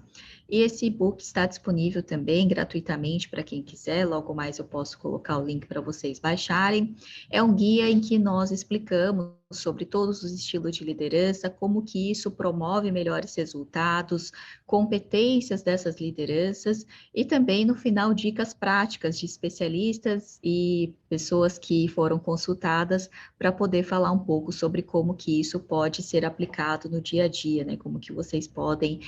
E esse e-book está disponível também gratuitamente para quem quiser. Logo mais eu posso colocar o link para vocês baixarem. É um guia em que nós explicamos sobre todos os estilos de liderança, como que isso promove melhores resultados, competências dessas lideranças e também, no final, dicas práticas de especialistas e pessoas que foram consultadas para poder falar um pouco sobre como que isso pode ser aplicado no dia a dia, né? Como que vocês podem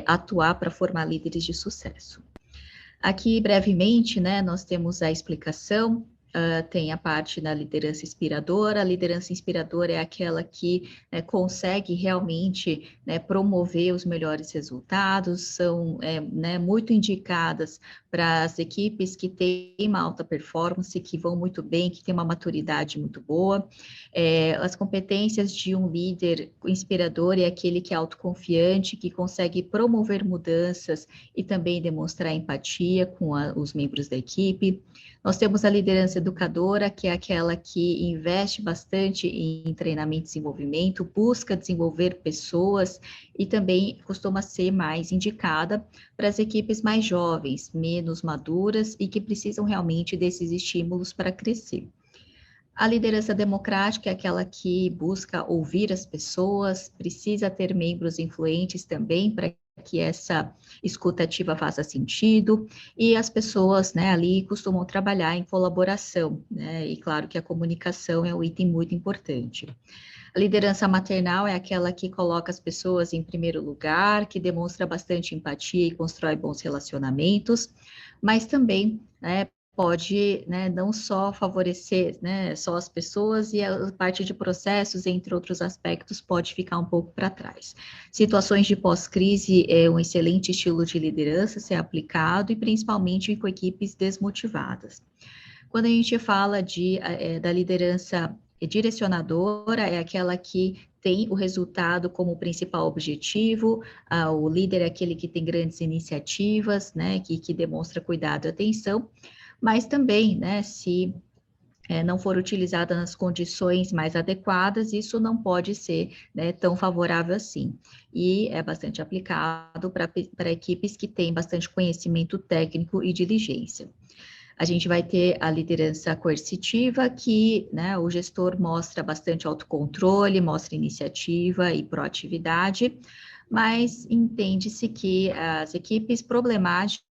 atuar para formar líderes de sucesso. Aqui, brevemente, né, nós temos a explicação tem a parte da liderança inspiradora. A liderança inspiradora é aquela que consegue realmente promover os melhores resultados, são muito indicadas para as equipes que têm uma alta performance, que vão muito bem, que têm uma maturidade muito boa. As competências de um líder inspirador é aquele que é autoconfiante, que consegue promover mudanças e também demonstrar empatia com os membros da equipe. Nós temos a liderança educadora, que é aquela que investe bastante em treinamento e desenvolvimento, busca desenvolver pessoas e também costuma ser mais indicada para as equipes mais jovens, menos maduras e que precisam realmente desses estímulos para crescer. A liderança democrática é aquela que busca ouvir as pessoas, precisa ter membros influentes também para que essa escuta ativa faça sentido, e as pessoas ali costumam trabalhar em colaboração, e claro que a comunicação é um item muito importante. A liderança maternal é aquela que coloca as pessoas em primeiro lugar, que demonstra bastante empatia e constrói bons relacionamentos, mas também pode não só favorecer só as pessoas, e a parte de processos, entre outros aspectos, pode ficar um pouco para trás. Situações de pós-crise é um excelente estilo de liderança ser aplicado, e principalmente com equipes desmotivadas. Quando a gente fala da liderança direcionadora, é aquela que tem o resultado como principal objetivo, o líder é aquele que tem grandes iniciativas, que demonstra cuidado e atenção, mas também, se não for utilizada nas condições mais adequadas, isso não pode ser tão favorável assim. E é bastante aplicado para equipes que têm bastante conhecimento técnico e diligência. A gente vai ter a liderança coercitiva, que o gestor mostra bastante autocontrole, mostra iniciativa e proatividade, mas entende-se que as equipes problemáticas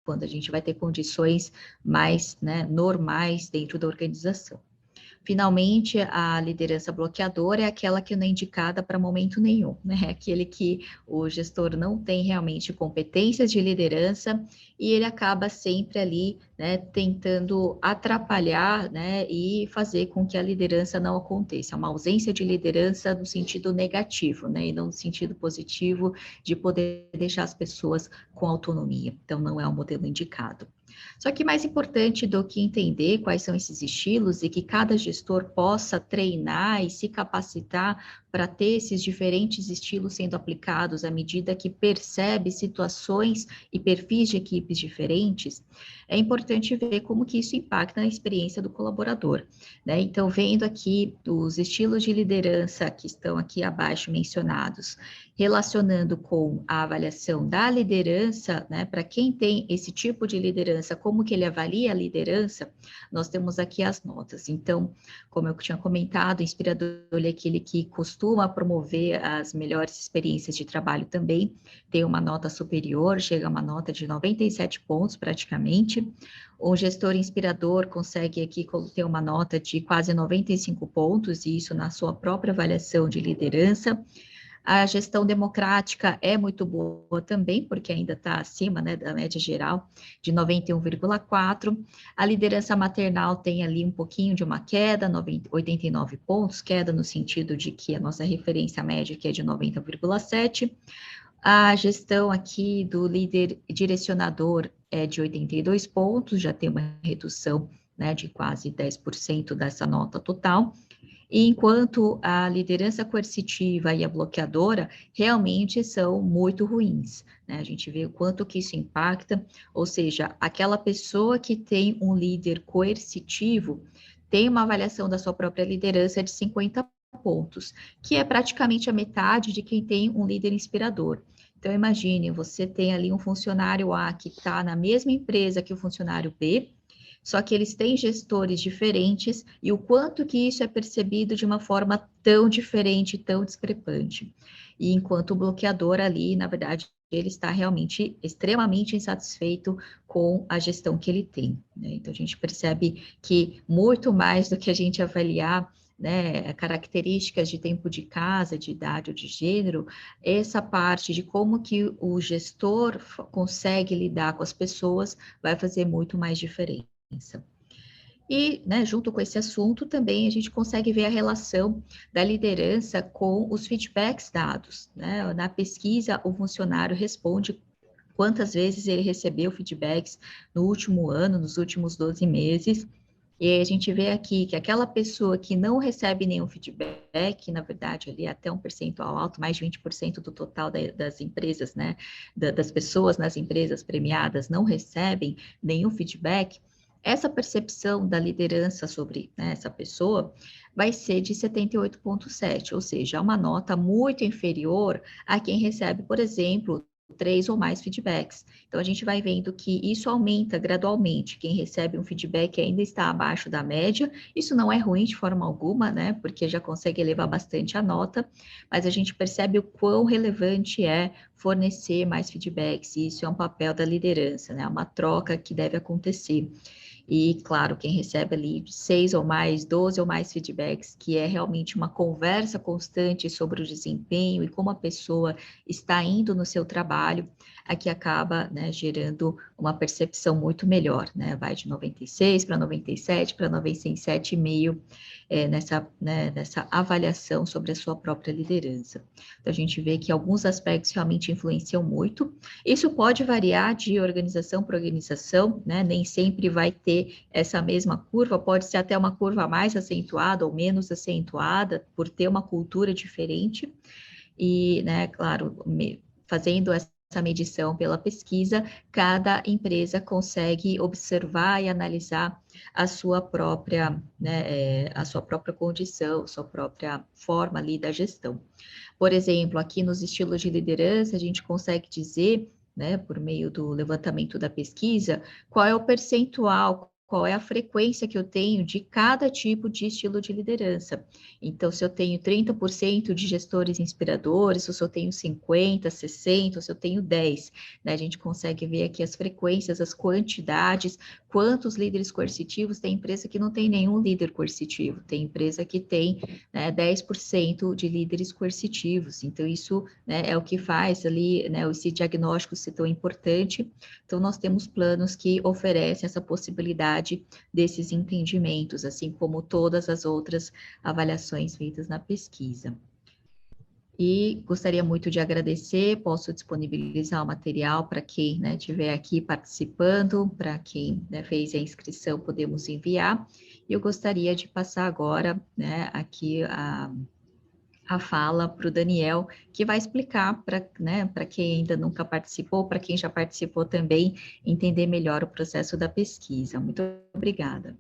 quando a gente vai ter condições mais normais dentro da organização. Finalmente, a liderança bloqueadora é aquela que não é indicada para momento nenhum, aquele que o gestor não tem realmente competências de liderança e ele acaba sempre ali, tentando atrapalhar, e fazer com que a liderança não aconteça. É uma ausência de liderança no sentido negativo, e não no sentido positivo de poder deixar as pessoas com autonomia. Então, não é um modelo indicado. Só que mais importante do que entender quais são esses estilos e que cada gestor possa treinar e se capacitar para ter esses diferentes estilos sendo aplicados à medida que percebe situações e perfis de equipes diferentes, é importante ver como que isso impacta na experiência do colaborador, Então, vendo aqui os estilos de liderança que estão aqui abaixo mencionados, relacionando com a avaliação da liderança, para quem tem esse tipo de liderança, como que ele avalia a liderança, nós temos aqui as notas. Então, como eu tinha comentado, o inspirador é aquele que costuma promover as melhores experiências de trabalho também, tem uma nota superior, chega a uma nota de 97 pontos praticamente. O gestor inspirador consegue aqui ter uma nota de quase 95 pontos, e isso na sua própria avaliação de liderança. A gestão democrática é muito boa também, porque ainda está acima da média geral, de 91,4. A liderança maternal tem ali um pouquinho de uma queda, 89 pontos, queda no sentido de que a nossa referência média aqui é de 90,7. A gestão aqui do líder direcionador é de 82 pontos, já tem uma redução de quase 10% dessa nota total. E enquanto a liderança coercitiva e a bloqueadora realmente são muito ruins, A gente vê o quanto que isso impacta, ou seja, aquela pessoa que tem um líder coercitivo tem uma avaliação da sua própria liderança de 50 pontos, que é praticamente a metade de quem tem um líder inspirador. Então, imagine, você tem ali um funcionário A que está na mesma empresa que o funcionário B, só que eles têm gestores diferentes, e o quanto que isso é percebido de uma forma tão diferente, tão discrepante. E enquanto o bloqueador ali, na verdade, ele está realmente extremamente insatisfeito com a gestão que ele tem, né? Então, a gente percebe que muito mais do que a gente avaliar, né, características de tempo de casa, de idade ou de gênero, essa parte de como que o gestor consegue lidar com as pessoas vai fazer muito mais diferença. E, né, junto com esse assunto, também a gente consegue ver a relação da liderança com os feedbacks dados, né? Na pesquisa, o funcionário responde quantas vezes ele recebeu feedbacks no último ano, nos últimos 12 meses, e aí a gente vê aqui que aquela pessoa que não recebe nenhum feedback, na verdade, ali até um percentual alto, mais de 20% do total das empresas, né, das pessoas nas empresas premiadas não recebem nenhum feedback, essa percepção da liderança sobre, né, essa pessoa vai ser de 78,7, ou seja, uma nota muito inferior a quem recebe, por exemplo, 3 ou mais feedbacks. Então, a gente vai vendo que isso aumenta gradualmente. Quem recebe um feedback ainda está abaixo da média. Isso não é ruim de forma alguma, né? Porque já consegue elevar bastante a nota, mas a gente percebe o quão relevante é fornecer mais feedbacks. E isso é um papel da liderança, né? Uma troca que deve acontecer. E, claro, quem recebe ali 6 ou mais, 12 ou mais feedbacks, que é realmente uma conversa constante sobre o desempenho e como a pessoa está indo no seu trabalho, aqui acaba, né, gerando uma percepção muito melhor, né? Vai de 96 para 97 para 97,5 nessa, né, nessa avaliação sobre a sua própria liderança. Então, a gente vê que alguns aspectos realmente influenciam muito. Isso pode variar de organização para organização, né? Nem sempre vai ter essa mesma curva, pode ser até uma curva mais acentuada ou menos acentuada, por ter uma cultura diferente. E, né, claro, fazendo essa medição pela pesquisa, cada empresa consegue observar e analisar a sua própria, né, a sua própria condição, sua própria forma ali da gestão. Por exemplo, aqui nos estilos de liderança, a gente consegue dizer, né, por meio do levantamento da pesquisa, qual é o percentual, qual é a frequência que eu tenho de cada tipo de estilo de liderança. Então, se eu tenho 30% de gestores inspiradores, ou se eu tenho 50, 60, ou se eu tenho 10, né, a gente consegue ver aqui as frequências, as quantidades, quantos líderes coercitivos. Tem empresa que não tem nenhum líder coercitivo, tem empresa que tem, né, 10% de líderes coercitivos. Então, isso, né, é o que faz ali, né, esse diagnóstico ser tão importante. Então, nós temos planos que oferecem essa possibilidade desses entendimentos, assim como todas as outras avaliações feitas na pesquisa. E gostaria muito de agradecer, posso disponibilizar o material para quem, né, estiver aqui participando, para quem, né, fez a inscrição, podemos enviar. E eu gostaria de passar agora, né, aqui a fala para o Daniel, que vai explicar para, né, para quem ainda nunca participou, para quem já participou também, entender melhor o processo da pesquisa. Muito obrigada.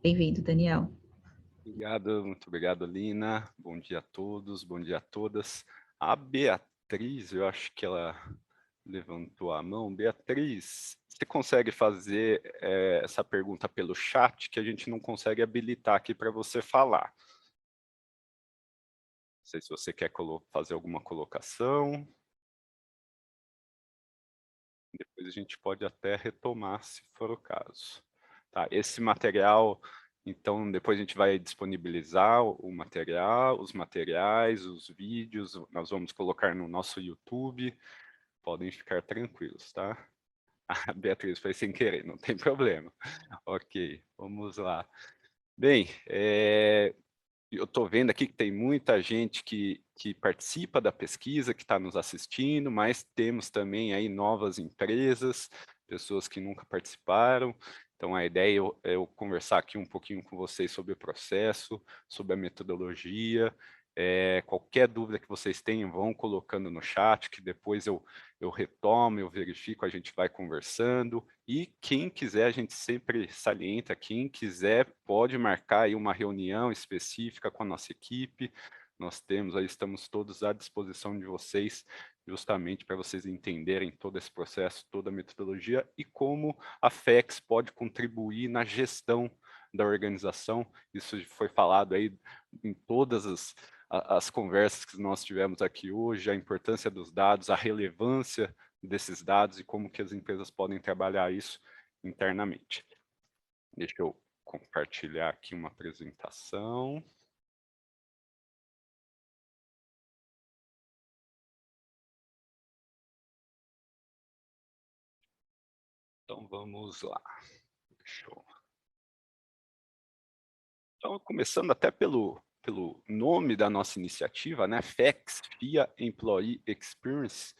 Bem-vindo, Daniel. Obrigado, muito obrigado, Lina. Bom dia a todos, bom dia a todas. A Beatriz, eu acho que ela levantou a mão. Beatriz, você consegue fazer essa pergunta pelo chat, que a gente não consegue habilitar aqui para você falar? Não sei se você quer fazer alguma colocação. Depois a gente pode até retomar, se for o caso. Tá, esse material, então, depois a gente vai disponibilizar o material, os materiais, os vídeos, nós vamos colocar no nosso YouTube, podem ficar tranquilos, tá? A Beatriz foi sem querer, não tem problema. Ok, vamos lá. Bem, eu estou vendo aqui que tem muita gente que participa da pesquisa, que está nos assistindo, mas temos também aí novas empresas, pessoas que nunca participaram. Então, a ideia é eu conversar aqui um pouquinho com vocês sobre o processo, sobre a metodologia. Qualquer dúvida que vocês tenham, vão colocando no chat, que depois eu retomo, eu verifico, a gente vai conversando. E quem quiser, a gente sempre salienta, quem quiser pode marcar aí uma reunião específica com a nossa equipe. Nós temos aí, estamos todos à disposição de vocês, justamente para vocês entenderem todo esse processo, toda a metodologia e como a FEX pode contribuir na gestão da organização. Isso foi falado aí em todas as conversas que nós tivemos aqui hoje, a importância dos dados, a relevância desses dados e como que as empresas podem trabalhar isso internamente. Deixa eu compartilhar aqui uma apresentação. Então, vamos lá. Então, começando até pelo nome da nossa iniciativa, né? FEX, FIA Employee Experience.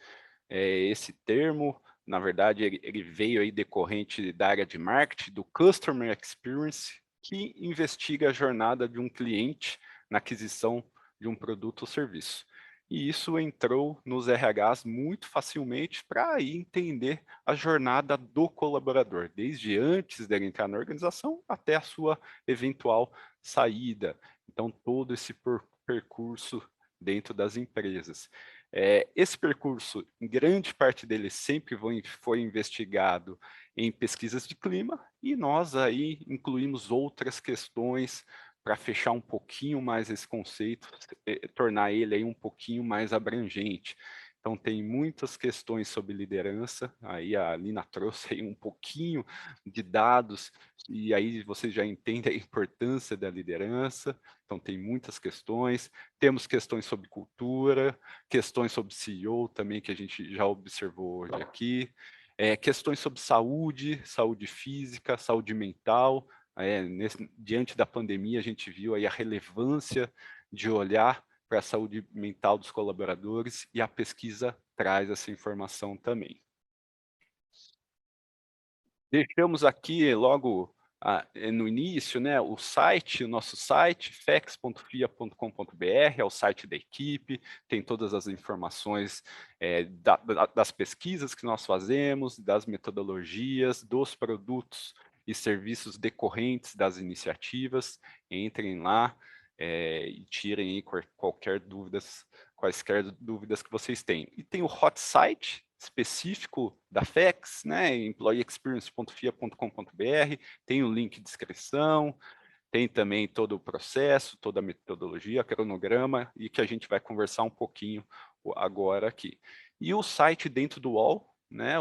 Esse termo, na verdade, ele veio aí decorrente da área de marketing, do Customer Experience, que investiga a jornada de um cliente na aquisição de um produto ou serviço. E isso entrou nos RHs muito facilmente para entender a jornada do colaborador, desde antes dele entrar na organização até a sua eventual saída. Então, todo esse percurso dentro das empresas. Esse percurso, em grande parte dele, sempre foi investigado em pesquisas de clima, e nós aí incluímos outras questões para fechar um pouquinho mais esse conceito, tornar ele aí um pouquinho mais abrangente. Então, tem muitas questões sobre liderança, aí a Lina trouxe aí um pouquinho de dados, e aí você já entende a importância da liderança. Então, tem muitas questões. Temos questões sobre cultura, questões sobre CEO também, que a gente já observou hoje aqui. Questões sobre saúde, saúde física, saúde mental. Diante da pandemia, a gente viu aí a relevância de olhar para a saúde mental dos colaboradores, e a pesquisa traz essa informação também. Deixamos aqui logo no início, né, o nosso site, fex.fia.com.br, é o site da equipe, tem todas as informações das pesquisas que nós fazemos, das metodologias, dos produtos e serviços decorrentes das iniciativas. Entrem lá e tirem aí quaisquer dúvidas que vocês têm. E tem o hot site específico da FEX, né, employeeexperience.fia.com.br, tem o link de inscrição, tem também todo o processo, toda a metodologia, cronograma, e que a gente vai conversar um pouquinho agora aqui. E o site dentro do UOL, né,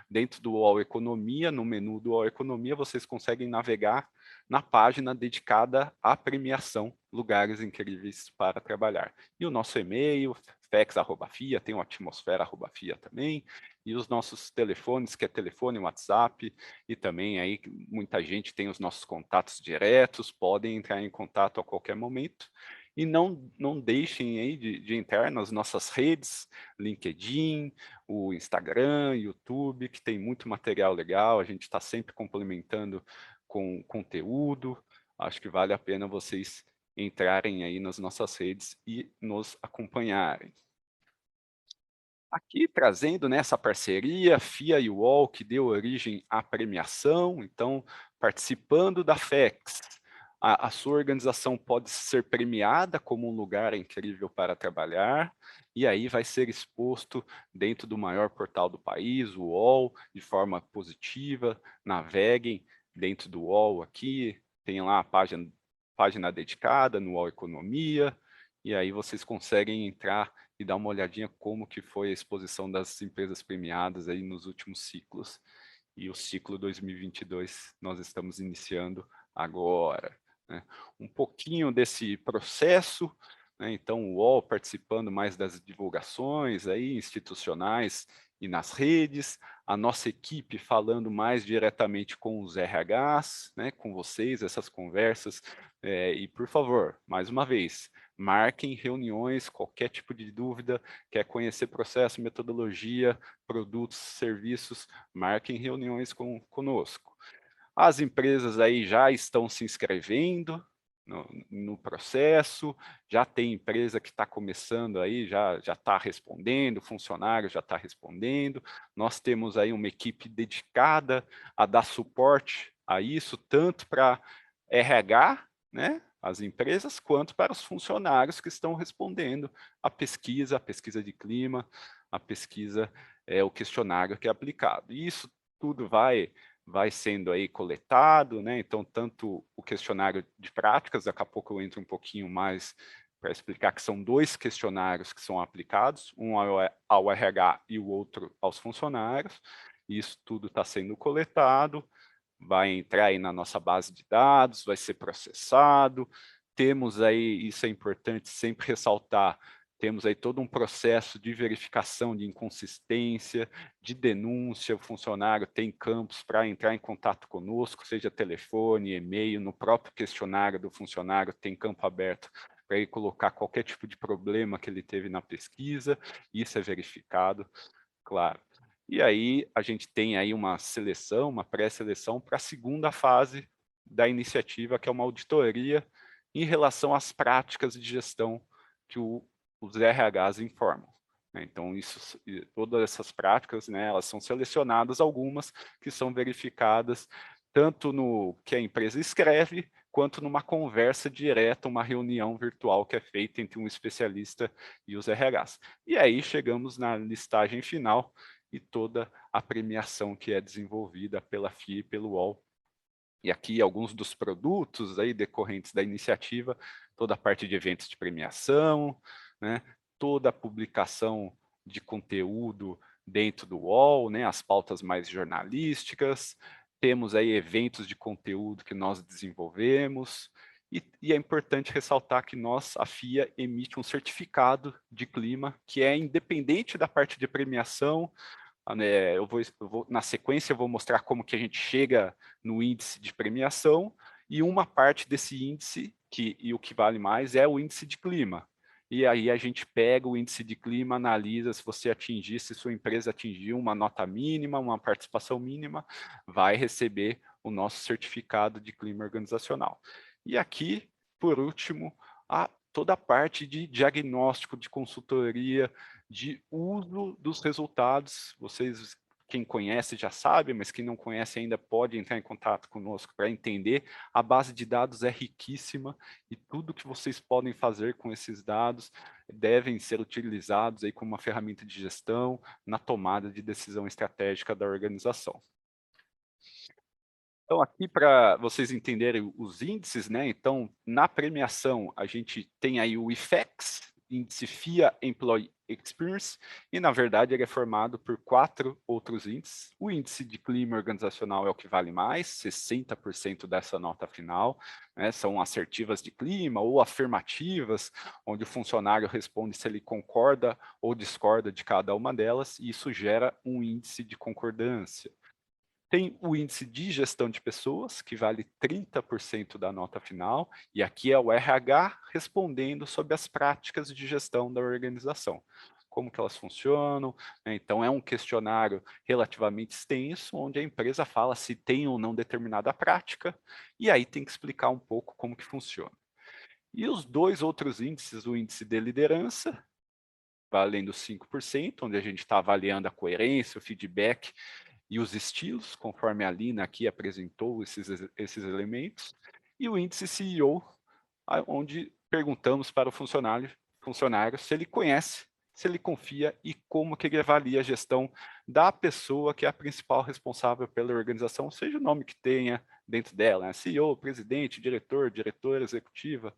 dentro do UOL Economia, no menu do UOL Economia, vocês conseguem navegar na página dedicada à premiação Lugares Incríveis para Trabalhar. E o nosso e-mail, fex@fia, tem o atmosfera@fia também, e os nossos telefones, que é telefone, WhatsApp, e também aí muita gente tem os nossos contatos diretos, podem entrar em contato a qualquer momento. E não deixem aí de entrar nas nossas redes, LinkedIn, o Instagram, YouTube, que tem muito material legal, a gente está sempre complementando com conteúdo. Acho que vale a pena vocês entrarem aí nas nossas redes e nos acompanharem. Aqui trazendo, né, essa parceria FIA e UOL, que deu origem à premiação. Então, participando da FEX, a sua organização pode ser premiada como um lugar incrível para trabalhar, e aí vai ser exposto dentro do maior portal do país, o UOL, de forma positiva. Naveguem dentro do UOL aqui, tem lá a página dedicada no UOL Economia, e aí vocês conseguem entrar e dar uma olhadinha como que foi a exposição das empresas premiadas aí nos últimos ciclos. E o ciclo 2022 nós estamos iniciando agora, né? Um pouquinho desse processo, né? Então o UOL participando mais das divulgações aí, institucionais e nas redes, a nossa equipe falando mais diretamente com os RHs, né? Com vocês, essas conversas, e por favor, mais uma vez, marquem reuniões, qualquer tipo de dúvida, quer conhecer processo, metodologia, produtos, serviços, marquem reuniões conosco. As empresas aí já estão se inscrevendo no processo, já tem empresa que está começando aí, já está respondendo, funcionário já está respondendo. Nós temos aí uma equipe dedicada a dar suporte a isso, tanto para RH, né, as empresas, quanto para os funcionários que estão respondendo a pesquisa de clima, a pesquisa, o questionário que é aplicado. E isso tudo vai vai sendo aí coletado, né? Então, tanto o questionário de práticas, daqui a pouco eu entro um pouquinho mais para explicar que são 2 questionários que são aplicados, um ao RH e o outro aos funcionários. Isso tudo está sendo coletado, vai entrar aí na nossa base de dados, vai ser processado. Temos aí, isso é importante sempre ressaltar, temos aí todo um processo de verificação de inconsistência, de denúncia. O funcionário tem campos para entrar em contato conosco, seja telefone, e-mail, no próprio questionário do funcionário tem campo aberto para ele colocar qualquer tipo de problema que ele teve na pesquisa, isso é verificado, claro. E aí a gente tem aí uma seleção, uma pré-seleção para a segunda fase da iniciativa, que é uma auditoria em relação às práticas de gestão que os RHs informam. Então, todas essas práticas, né, elas são selecionadas, algumas que são verificadas tanto no que a empresa escreve, quanto numa conversa direta, uma reunião virtual que é feita entre um especialista e os RHs. E aí chegamos na listagem final e toda a premiação que é desenvolvida pela FIA e pelo UOL. E aqui alguns dos produtos aí decorrentes da iniciativa, toda a parte de eventos de premiação, né, toda a publicação de conteúdo dentro do UOL, né, as pautas mais jornalísticas, temos aí eventos de conteúdo que nós desenvolvemos, e é importante ressaltar que a FIA emite um certificado de clima que é independente da parte de premiação. Na sequência, eu vou mostrar como que a gente chega no índice de premiação, e uma parte desse índice, e o que vale mais, é o índice de clima. E aí a gente pega o índice de clima, analisa se você atingir, se sua empresa atingiu uma nota mínima, uma participação mínima, vai receber o nosso certificado de clima organizacional. E aqui, por último, toda a parte de diagnóstico, de consultoria, de uso dos resultados. Vocês, quem conhece já sabe, mas quem não conhece ainda pode entrar em contato conosco para entender. A base de dados é riquíssima e tudo que vocês podem fazer com esses dados devem ser utilizados aí como uma ferramenta de gestão na tomada de decisão estratégica da organização. Então, aqui para vocês entenderem os índices, né? Então, na premiação, a gente tem aí o IFEX, índice FIA Employee Experience, e na verdade ele é formado por 4 outros índices. O índice de clima organizacional é o que vale mais, 60% dessa nota final, né? São assertivas de clima ou afirmativas, onde o funcionário responde se ele concorda ou discorda de cada uma delas, e isso gera um índice de concordância. Tem o índice de gestão de pessoas, que vale 30% da nota final, e aqui é o RH respondendo sobre as práticas de gestão da organização. Como que elas funcionam, né? Então é um questionário relativamente extenso, onde a empresa fala se tem ou não determinada prática, e aí tem que explicar um pouco como que funciona. E os 2 outros índices, o índice de liderança, valendo 5%, onde a gente está avaliando a coerência, o feedback e os estilos, conforme a Lina aqui apresentou esses elementos, e o índice CEO, onde perguntamos para o funcionário se ele conhece, se ele confia e como que ele avalia a gestão da pessoa que é a principal responsável pela organização, seja o nome que tenha dentro dela, né? CEO, presidente, diretor, diretora executiva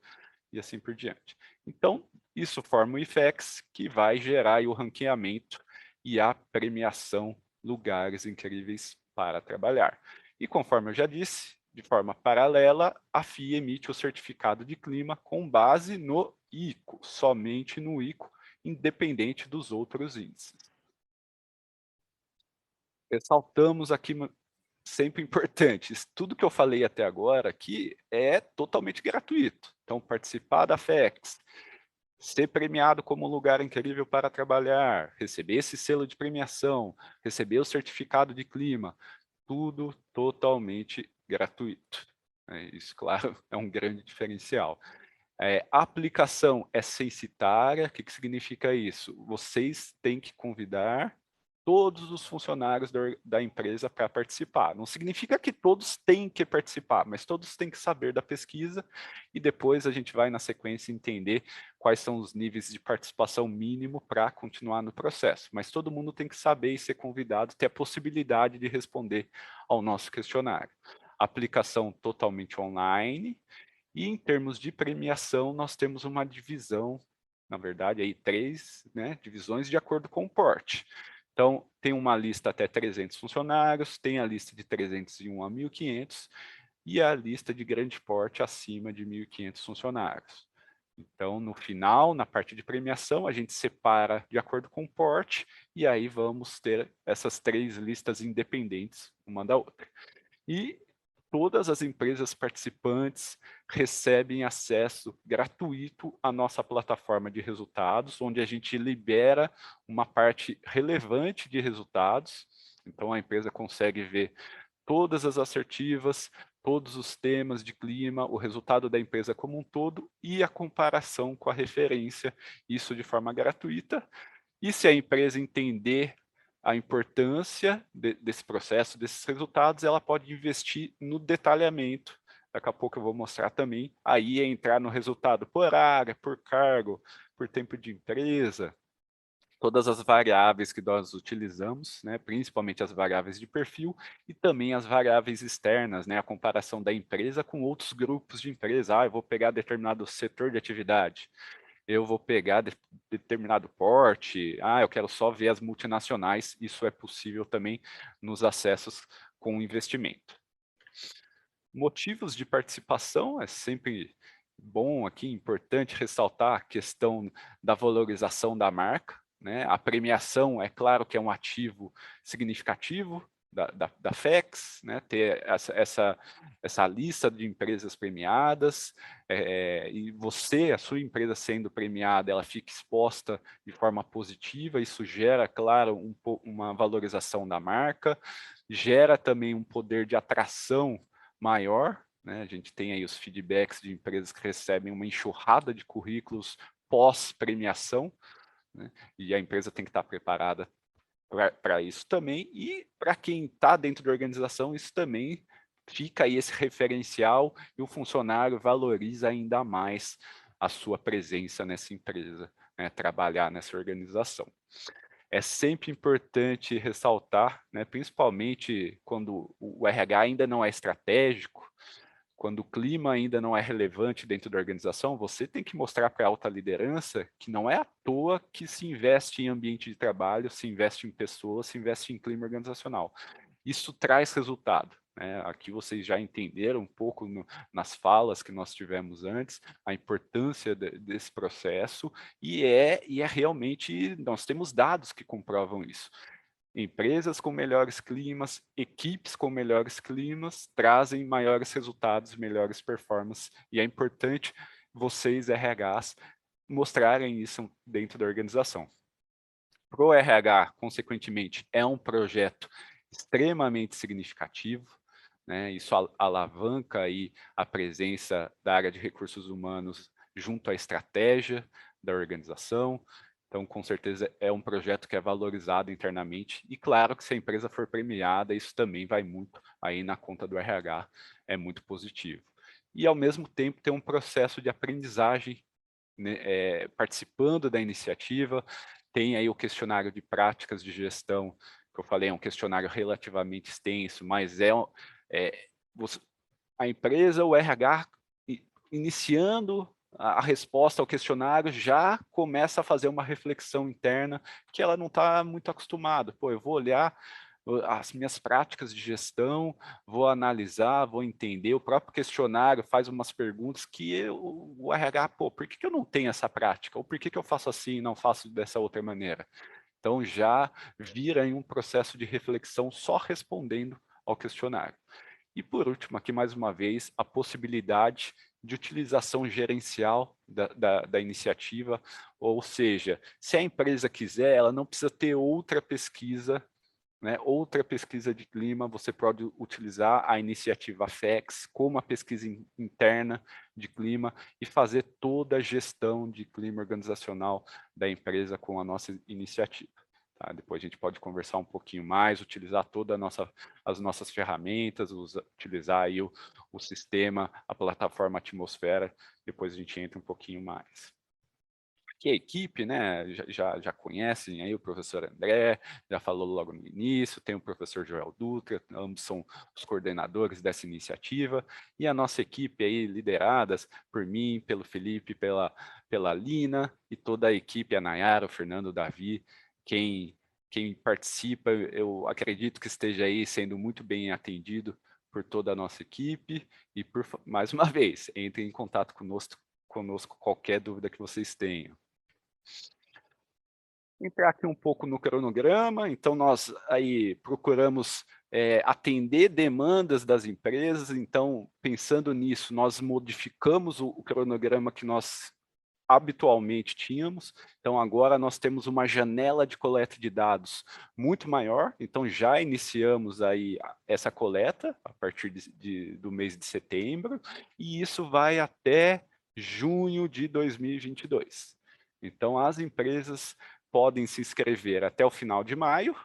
e assim por diante. Então, isso forma o IFEX, que vai gerar aí o ranqueamento e a premiação lugares incríveis para trabalhar. E conforme eu já disse, de forma paralela, a FIA emite o certificado de clima com base no ICO, somente no ICO, independente dos outros índices. Ressaltamos aqui, sempre importante, tudo que eu falei até agora aqui é totalmente gratuito. Então, participar da FEX, ser premiado como um lugar incrível para trabalhar, receber esse selo de premiação, receber o certificado de clima, tudo totalmente gratuito. Isso, claro, é um grande diferencial. A aplicação é censitária. O que significa isso? Vocês têm que convidar todos os funcionários da empresa para participar. Não significa que todos têm que participar, mas todos têm que saber da pesquisa e depois a gente vai, na sequência, entender quais são os níveis de participação mínimo para continuar no processo. Mas todo mundo tem que saber e ser convidado, ter a possibilidade de responder ao nosso questionário. Aplicação totalmente online e, em termos de premiação, nós temos uma divisão, na verdade, aí 3 divisões de acordo com o porte. Então, tem uma lista até 300 funcionários, tem a lista de 301 a 1.500 e a lista de grande porte acima de 1.500 funcionários. Então, no final, na parte de premiação, a gente separa de acordo com o porte e aí vamos ter essas 3 listas independentes uma da outra. E todas as empresas participantes recebem acesso gratuito à nossa plataforma de resultados, onde a gente libera uma parte relevante de resultados. Então, a empresa consegue ver todas as assertivas, todos os temas de clima, o resultado da empresa como um todo e a comparação com a referência, isso de forma gratuita. E se a empresa entender a importância desse processo, desses resultados, ela pode investir no detalhamento. Daqui a pouco eu vou mostrar também. Aí é entrar no resultado por área, por cargo, por tempo de empresa, todas as variáveis que nós utilizamos, principalmente as variáveis de perfil e também as variáveis externas, a comparação da empresa com outros grupos de empresa. Eu vou pegar determinado setor de atividade, eu vou pegar determinado porte, eu quero só ver as multinacionais, isso é possível também nos acessos com investimento. Motivos de participação, é sempre bom aqui, importante ressaltar a questão da valorização da marca, A premiação, é claro que é um ativo significativo da FEX, ter essa lista de empresas premiadas, e você, a sua empresa sendo premiada, ela fica exposta de forma positiva, isso gera, claro, uma valorização da marca, gera também um poder de atração maior, a gente tem aí os feedbacks de empresas que recebem uma enxurrada de currículos pós-premiação, e a empresa tem que estar preparada para isso também, e para quem está dentro da organização, isso também fica aí esse referencial e o funcionário valoriza ainda mais a sua presença nessa empresa, trabalhar nessa organização. É sempre importante ressaltar, principalmente quando o RH ainda não é estratégico, quando o clima ainda não é relevante dentro da organização, você tem que mostrar para a alta liderança que não é à toa que se investe em ambiente de trabalho, se investe em pessoas, se investe em clima organizacional. Isso traz resultado. Aqui vocês já entenderam um pouco nas falas que nós tivemos antes, a importância desse processo, e é realmente, nós temos dados que comprovam isso. Empresas com melhores climas, equipes com melhores climas, trazem maiores resultados, melhores performances, e é importante vocês, RHs, mostrarem isso dentro da organização. Para o RH, consequentemente, é um projeto extremamente significativo, isso alavanca aí a presença da área de recursos humanos junto à estratégia da organização. Então, com certeza, é um projeto que é valorizado internamente. E, claro, que se a empresa for premiada, isso também vai muito aí na conta do RH, é muito positivo. E, ao mesmo tempo, tem um processo de aprendizagem, participando da iniciativa. Tem aí o questionário de práticas de gestão, que eu falei, é um questionário relativamente extenso, mas a empresa, o RH, iniciando a resposta ao questionário, já começa a fazer uma reflexão interna que ela não está muito acostumada. Eu vou olhar as minhas práticas de gestão, vou analisar, vou entender. O próprio questionário faz umas perguntas que o RH, por que eu não tenho essa prática? Ou por que eu faço assim e não faço dessa outra maneira? Então, já vira em um processo de reflexão só respondendo ao questionário. E, por último, aqui mais uma vez, a possibilidade de utilização gerencial da iniciativa, ou seja, se a empresa quiser, ela não precisa ter outra pesquisa, outra pesquisa de clima, você pode utilizar a iniciativa FEX como uma pesquisa interna de clima e fazer toda a gestão de clima organizacional da empresa com a nossa iniciativa. Tá? Depois a gente pode conversar um pouquinho mais, utilizar todas as nossas ferramentas, utilizar aí o sistema, a plataforma Atmosfera, depois a gente entra um pouquinho mais. Aqui a equipe, né, já conhecem aí o professor André, já falou logo no início, tem o professor Joel Dutra, ambos são os coordenadores dessa iniciativa, e a nossa equipe aí lideradas por mim, pelo Felipe, pela Lina, e toda a equipe, a Nayara, o Fernando, o Davi, quem participa, eu acredito que esteja aí sendo muito bem atendido por toda a nossa equipe, e mais uma vez, entre em contato conosco qualquer dúvida que vocês tenham. Entrar aqui um pouco no cronograma, então nós aí procuramos atender demandas das empresas, então pensando nisso, nós modificamos o cronograma que nós habitualmente tínhamos, então agora nós temos uma janela de coleta de dados muito maior, então já iniciamos aí essa coleta a partir do mês de setembro, e isso vai até junho de 2022. Então as empresas podem se inscrever até o final de maio,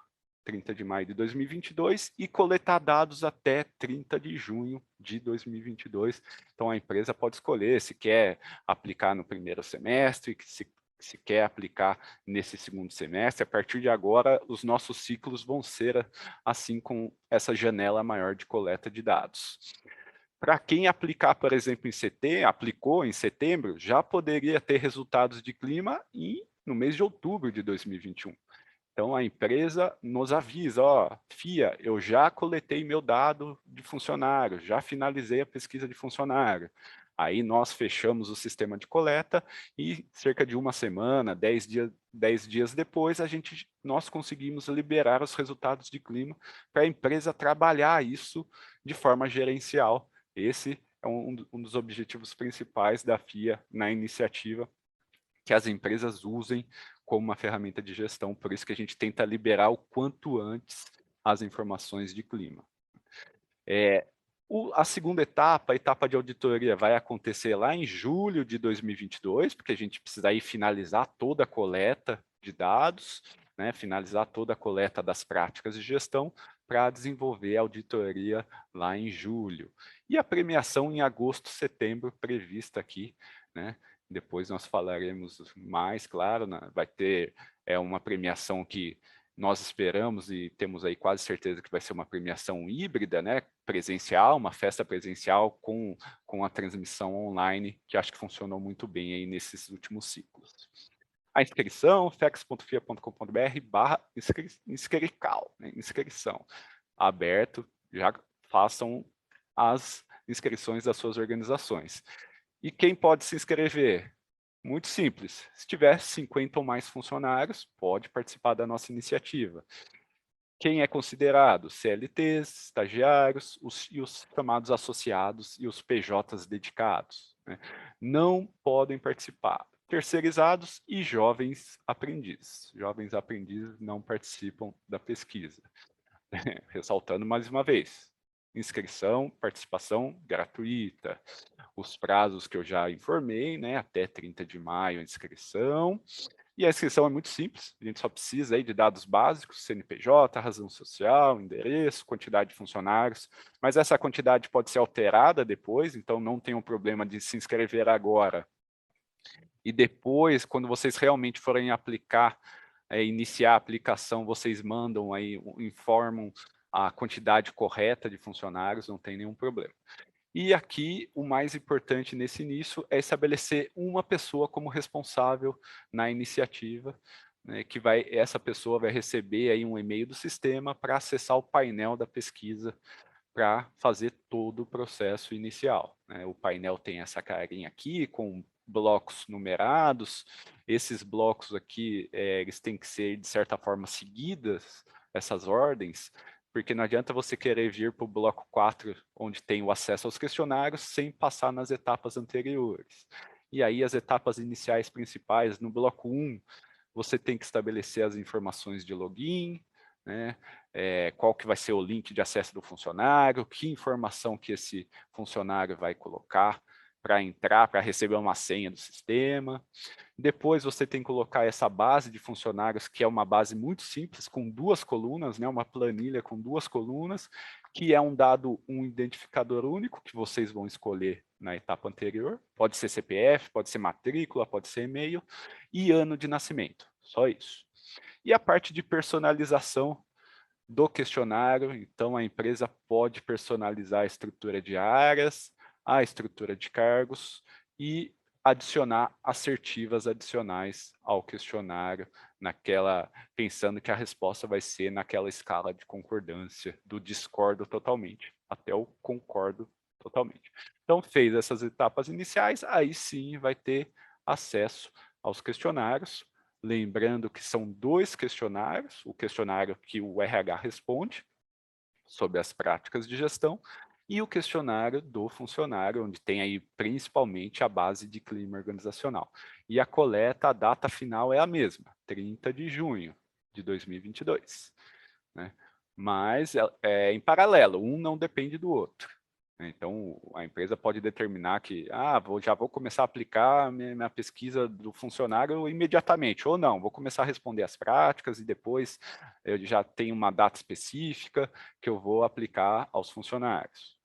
30 de maio de 2022, e coletar dados até 30 de junho de 2022. Então, a empresa pode escolher se quer aplicar no primeiro semestre, se quer aplicar nesse segundo semestre. A partir de agora, os nossos ciclos vão ser assim, com essa janela maior de coleta de dados. Para quem aplicar, por exemplo, aplicou em setembro, já poderia ter resultados de clima no mês de outubro de 2021. Então, a empresa nos avisa, ó, FIA, eu já coletei meu dado de funcionário, já finalizei a pesquisa de funcionário. Aí nós fechamos o sistema de coleta e cerca de uma semana, 10 dias depois, nós conseguimos liberar os resultados de clima para a empresa trabalhar isso de forma gerencial. Esse é um dos objetivos principais da FIA na iniciativa, que as empresas usem como uma ferramenta de gestão, por isso que a gente tenta liberar o quanto antes as informações de clima. A segunda etapa, a etapa de auditoria, vai acontecer lá em julho de 2022, porque a gente precisa aí finalizar toda a coleta de dados, né, finalizar toda a coleta das práticas de gestão para desenvolver a auditoria lá em julho. E a premiação em agosto, setembro, prevista aqui, né? Depois nós falaremos mais, claro, né? Vai ter uma premiação que nós esperamos e temos aí quase certeza que vai ser uma premiação híbrida, né? Presencial, uma festa presencial com a transmissão online, que acho que funcionou muito bem aí nesses últimos ciclos. A inscrição, fex.fia.com.br/inscrical, né? Inscrição. Aberto, já façam as inscrições das suas organizações. E quem pode se inscrever? Muito simples. Se tiver 50 ou mais funcionários, pode participar da nossa iniciativa. Quem é considerado? CLTs, estagiários e os chamados associados e os PJs dedicados, né? Não podem participar. Terceirizados e jovens aprendizes. Jovens aprendizes não participam da pesquisa. Ressaltando mais uma vez, inscrição, participação gratuita. Os prazos que eu já informei, né, até 30 de maio a inscrição. E a inscrição é muito simples, a gente só precisa aí de dados básicos, CNPJ, razão social, endereço, quantidade de funcionários, mas essa quantidade pode ser alterada depois, então não tem um problema de se inscrever agora. E depois, quando vocês realmente forem aplicar, iniciar a aplicação, vocês mandam aí, informam a quantidade correta de funcionários, não tem nenhum problema. E aqui, o mais importante nesse início é estabelecer uma pessoa como responsável na iniciativa, né, essa pessoa vai receber aí um e-mail do sistema para acessar o painel da pesquisa, para fazer todo o processo inicial, né? O painel tem essa carinha aqui, com blocos numerados. Esses blocos aqui, eles têm que ser, de certa forma, seguidas, essas ordens, porque não adianta você querer vir para o bloco 4, onde tem o acesso aos questionários, sem passar nas etapas anteriores. E aí, as etapas iniciais principais, no bloco 1, você tem que estabelecer as informações de login, né? Qual que vai ser o link de acesso do funcionário, que informação que esse funcionário vai colocar para entrar, para receber uma senha do sistema. Depois você tem que colocar essa base de funcionários, que é uma base muito simples, com 2 colunas, né, uma planilha com 2 colunas, que é um identificador único, que vocês vão escolher na etapa anterior. Pode ser CPF, pode ser matrícula, pode ser e-mail, e ano de nascimento, só isso. E a parte de personalização do questionário, então a empresa pode personalizar a estrutura de áreas, a estrutura de cargos e adicionar assertivas adicionais ao questionário, pensando que a resposta vai ser naquela escala de concordância, do discordo totalmente, até o concordo totalmente. Então, fez essas etapas iniciais, aí sim vai ter acesso aos questionários, lembrando que são 2 questionários, o questionário que o RH responde sobre as práticas de gestão e o questionário do funcionário, onde tem aí principalmente a base de clima organizacional. E a coleta, a data final é a mesma, 30 de junho de 2022. Né? Mas em paralelo, um não depende do outro. Então, a empresa pode determinar que já vou começar a aplicar minha pesquisa do funcionário imediatamente, ou não, vou começar a responder as práticas e depois eu já tenho uma data específica que eu vou aplicar aos funcionários.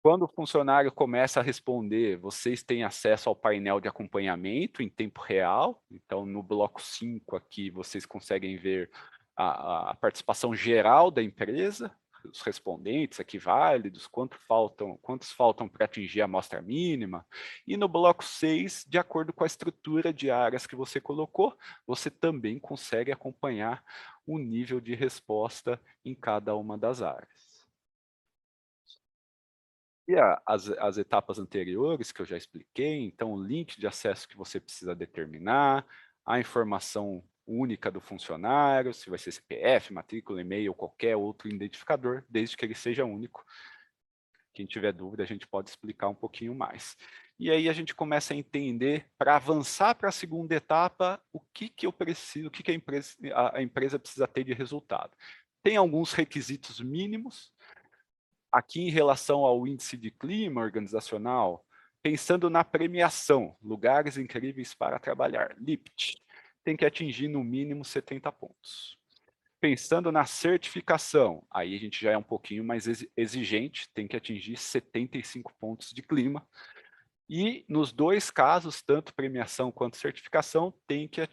Quando o funcionário começa a responder, vocês têm acesso ao painel de acompanhamento em tempo real. Então, no bloco 5 aqui, vocês conseguem ver a participação geral da empresa, os respondentes aqui válidos, quantos faltam para atingir a amostra mínima. E no bloco 6, de acordo com a estrutura de áreas que você colocou, você também consegue acompanhar o nível de resposta em cada uma das áreas. E as etapas anteriores que eu já expliquei, então o link de acesso que você precisa determinar, a informação única do funcionário, se vai ser CPF, matrícula, e-mail ou qualquer outro identificador, desde que ele seja único. Quem tiver dúvida, a gente pode explicar um pouquinho mais. E aí a gente começa a entender, para avançar para a segunda etapa, o que eu preciso, o que a empresa precisa ter de resultado. Tem alguns requisitos mínimos. Aqui, em relação ao índice de clima organizacional, pensando na premiação, lugares incríveis para trabalhar, LIPT, tem que atingir no mínimo 70 pontos. Pensando na certificação, aí a gente já é um pouquinho mais exigente, tem que atingir 75 pontos de clima. E nos 2 casos, tanto premiação quanto certificação, tem que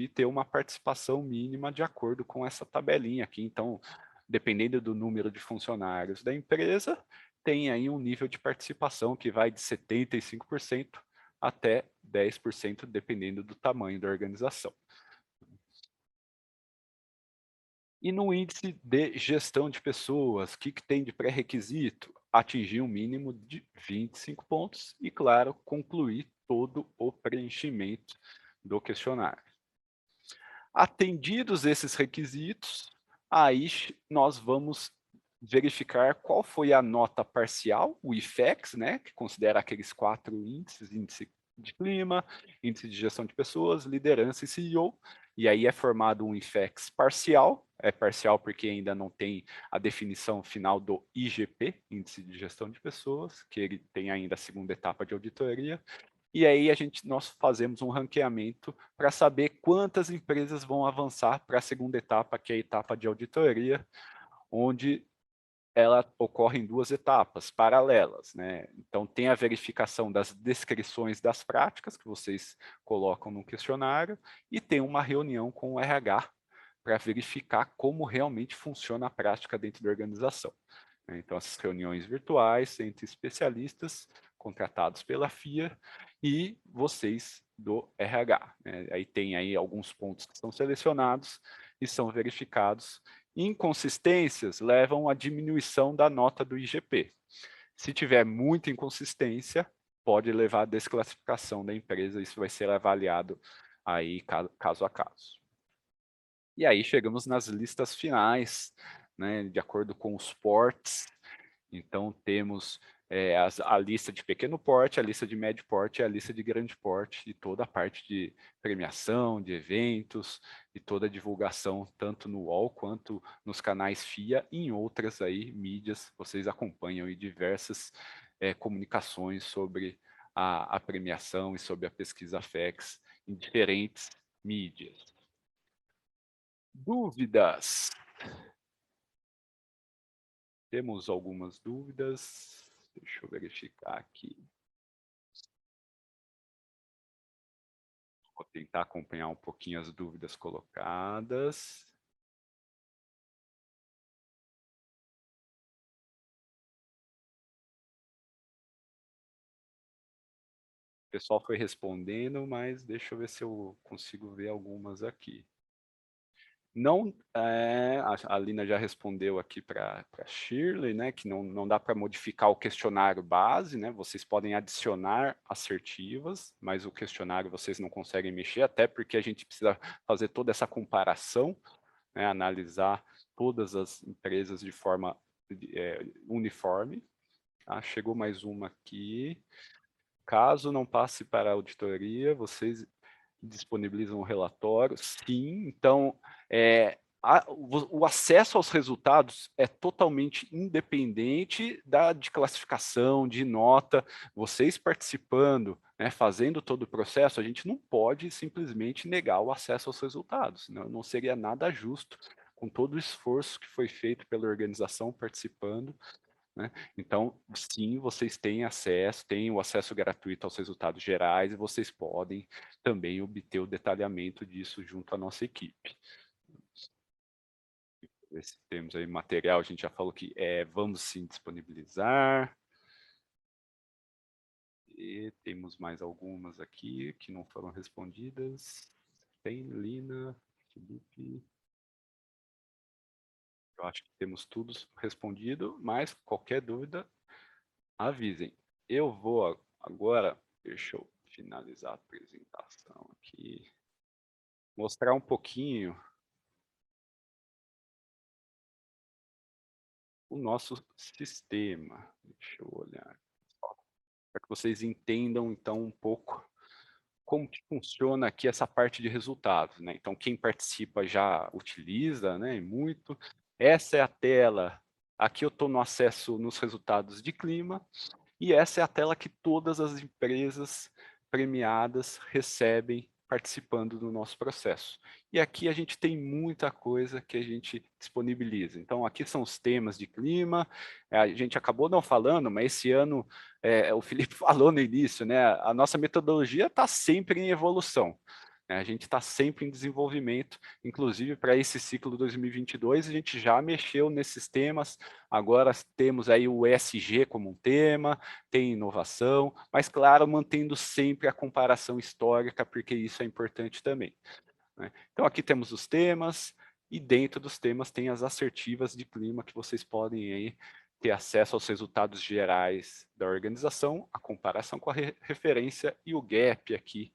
ter uma participação mínima de acordo com essa tabelinha aqui. Então, dependendo do número de funcionários da empresa, tem aí um nível de participação que vai de 75% até 10%, dependendo do tamanho da organização. E no índice de gestão de pessoas, o que tem de pré-requisito? Atingir um mínimo de 25 pontos e, claro, concluir todo o preenchimento do questionário. Atendidos esses requisitos, aí nós vamos verificar qual foi a nota parcial, o IFEX, né, que considera aqueles 4 índices, índice de clima, índice de gestão de pessoas, liderança e CEO, e aí é formado um IFEX parcial, é parcial porque ainda não tem a definição final do IGP, índice de gestão de pessoas, que ele tem ainda a segunda etapa de auditoria, e aí nós fazemos um ranqueamento para saber quantas empresas vão avançar para a segunda etapa, que é a etapa de auditoria, onde ela ocorre em 2 etapas paralelas, né? Então, tem a verificação das descrições das práticas que vocês colocam no questionário e tem uma reunião com o RH para verificar como realmente funciona a prática dentro da organização. Então, essas reuniões virtuais entre especialistas contratados pela FIA e vocês do RH. Né? Aí tem aí alguns pontos que são selecionados e são verificados. Inconsistências levam à diminuição da nota do IGP. Se tiver muita inconsistência, pode levar à desclassificação da empresa, isso vai ser avaliado aí caso a caso. E aí chegamos nas listas finais, né, de acordo com os portes. Então temos a lista de pequeno porte, a lista de médio porte e a lista de grande porte, e toda a parte de premiação, de eventos, e toda a divulgação, tanto no UOL quanto nos canais FIA e em outras aí mídias, vocês acompanham aí diversas comunicações sobre a premiação e sobre a pesquisa FEX em diferentes mídias. Dúvidas? Temos algumas dúvidas. Deixa eu verificar aqui. Vou tentar acompanhar um pouquinho as dúvidas colocadas. O pessoal foi respondendo, mas deixa eu ver se eu consigo ver algumas aqui. Não, a Lina já respondeu aqui para a Shirley, né, que não dá para modificar o questionário base, né, vocês podem adicionar assertivas, mas o questionário vocês não conseguem mexer, até porque a gente precisa fazer toda essa comparação, né, analisar todas as empresas de forma uniforme. Tá? Chegou mais uma aqui. Caso não passe para a auditoria, vocês disponibilizam o relatório? Sim, então o acesso aos resultados é totalmente independente de classificação, de nota. Vocês participando, né, fazendo todo o processo, a gente não pode simplesmente negar o acesso aos resultados, não seria nada justo com todo o esforço que foi feito pela organização participando. Né? Então, sim, vocês têm o acesso gratuito aos resultados gerais e vocês podem também obter o detalhamento disso junto à nossa equipe. Se temos aí material, a gente já falou que vamos sim disponibilizar. E temos mais algumas aqui que não foram respondidas. Tem, Lina, Felipe. Eu acho que temos tudo respondido, mas qualquer dúvida, avisem. Eu vou agora, deixa eu finalizar a apresentação aqui, mostrar um pouquinho o nosso sistema. Deixa eu olhar, para que vocês entendam então um pouco como que funciona aqui essa parte de resultados, né? Então, quem participa já utiliza, né, muito. Essa é a tela, aqui eu estou no acesso nos resultados de clima, e essa é a tela que todas as empresas premiadas recebem participando do nosso processo. E aqui a gente tem muita coisa que a gente disponibiliza. Então, aqui são os temas de clima, a gente acabou não falando, mas esse ano, o Felipe falou no início, né, a nossa metodologia está sempre em evolução. A gente está sempre em desenvolvimento, inclusive para esse ciclo 2022, a gente já mexeu nesses temas, agora temos aí o ESG como um tema, tem inovação, mas claro, mantendo sempre a comparação histórica, porque isso é importante também. Né? Então aqui temos os temas, e dentro dos temas tem as assertivas de clima que vocês podem aí ter acesso aos resultados gerais da organização, a comparação com a referência e o gap aqui,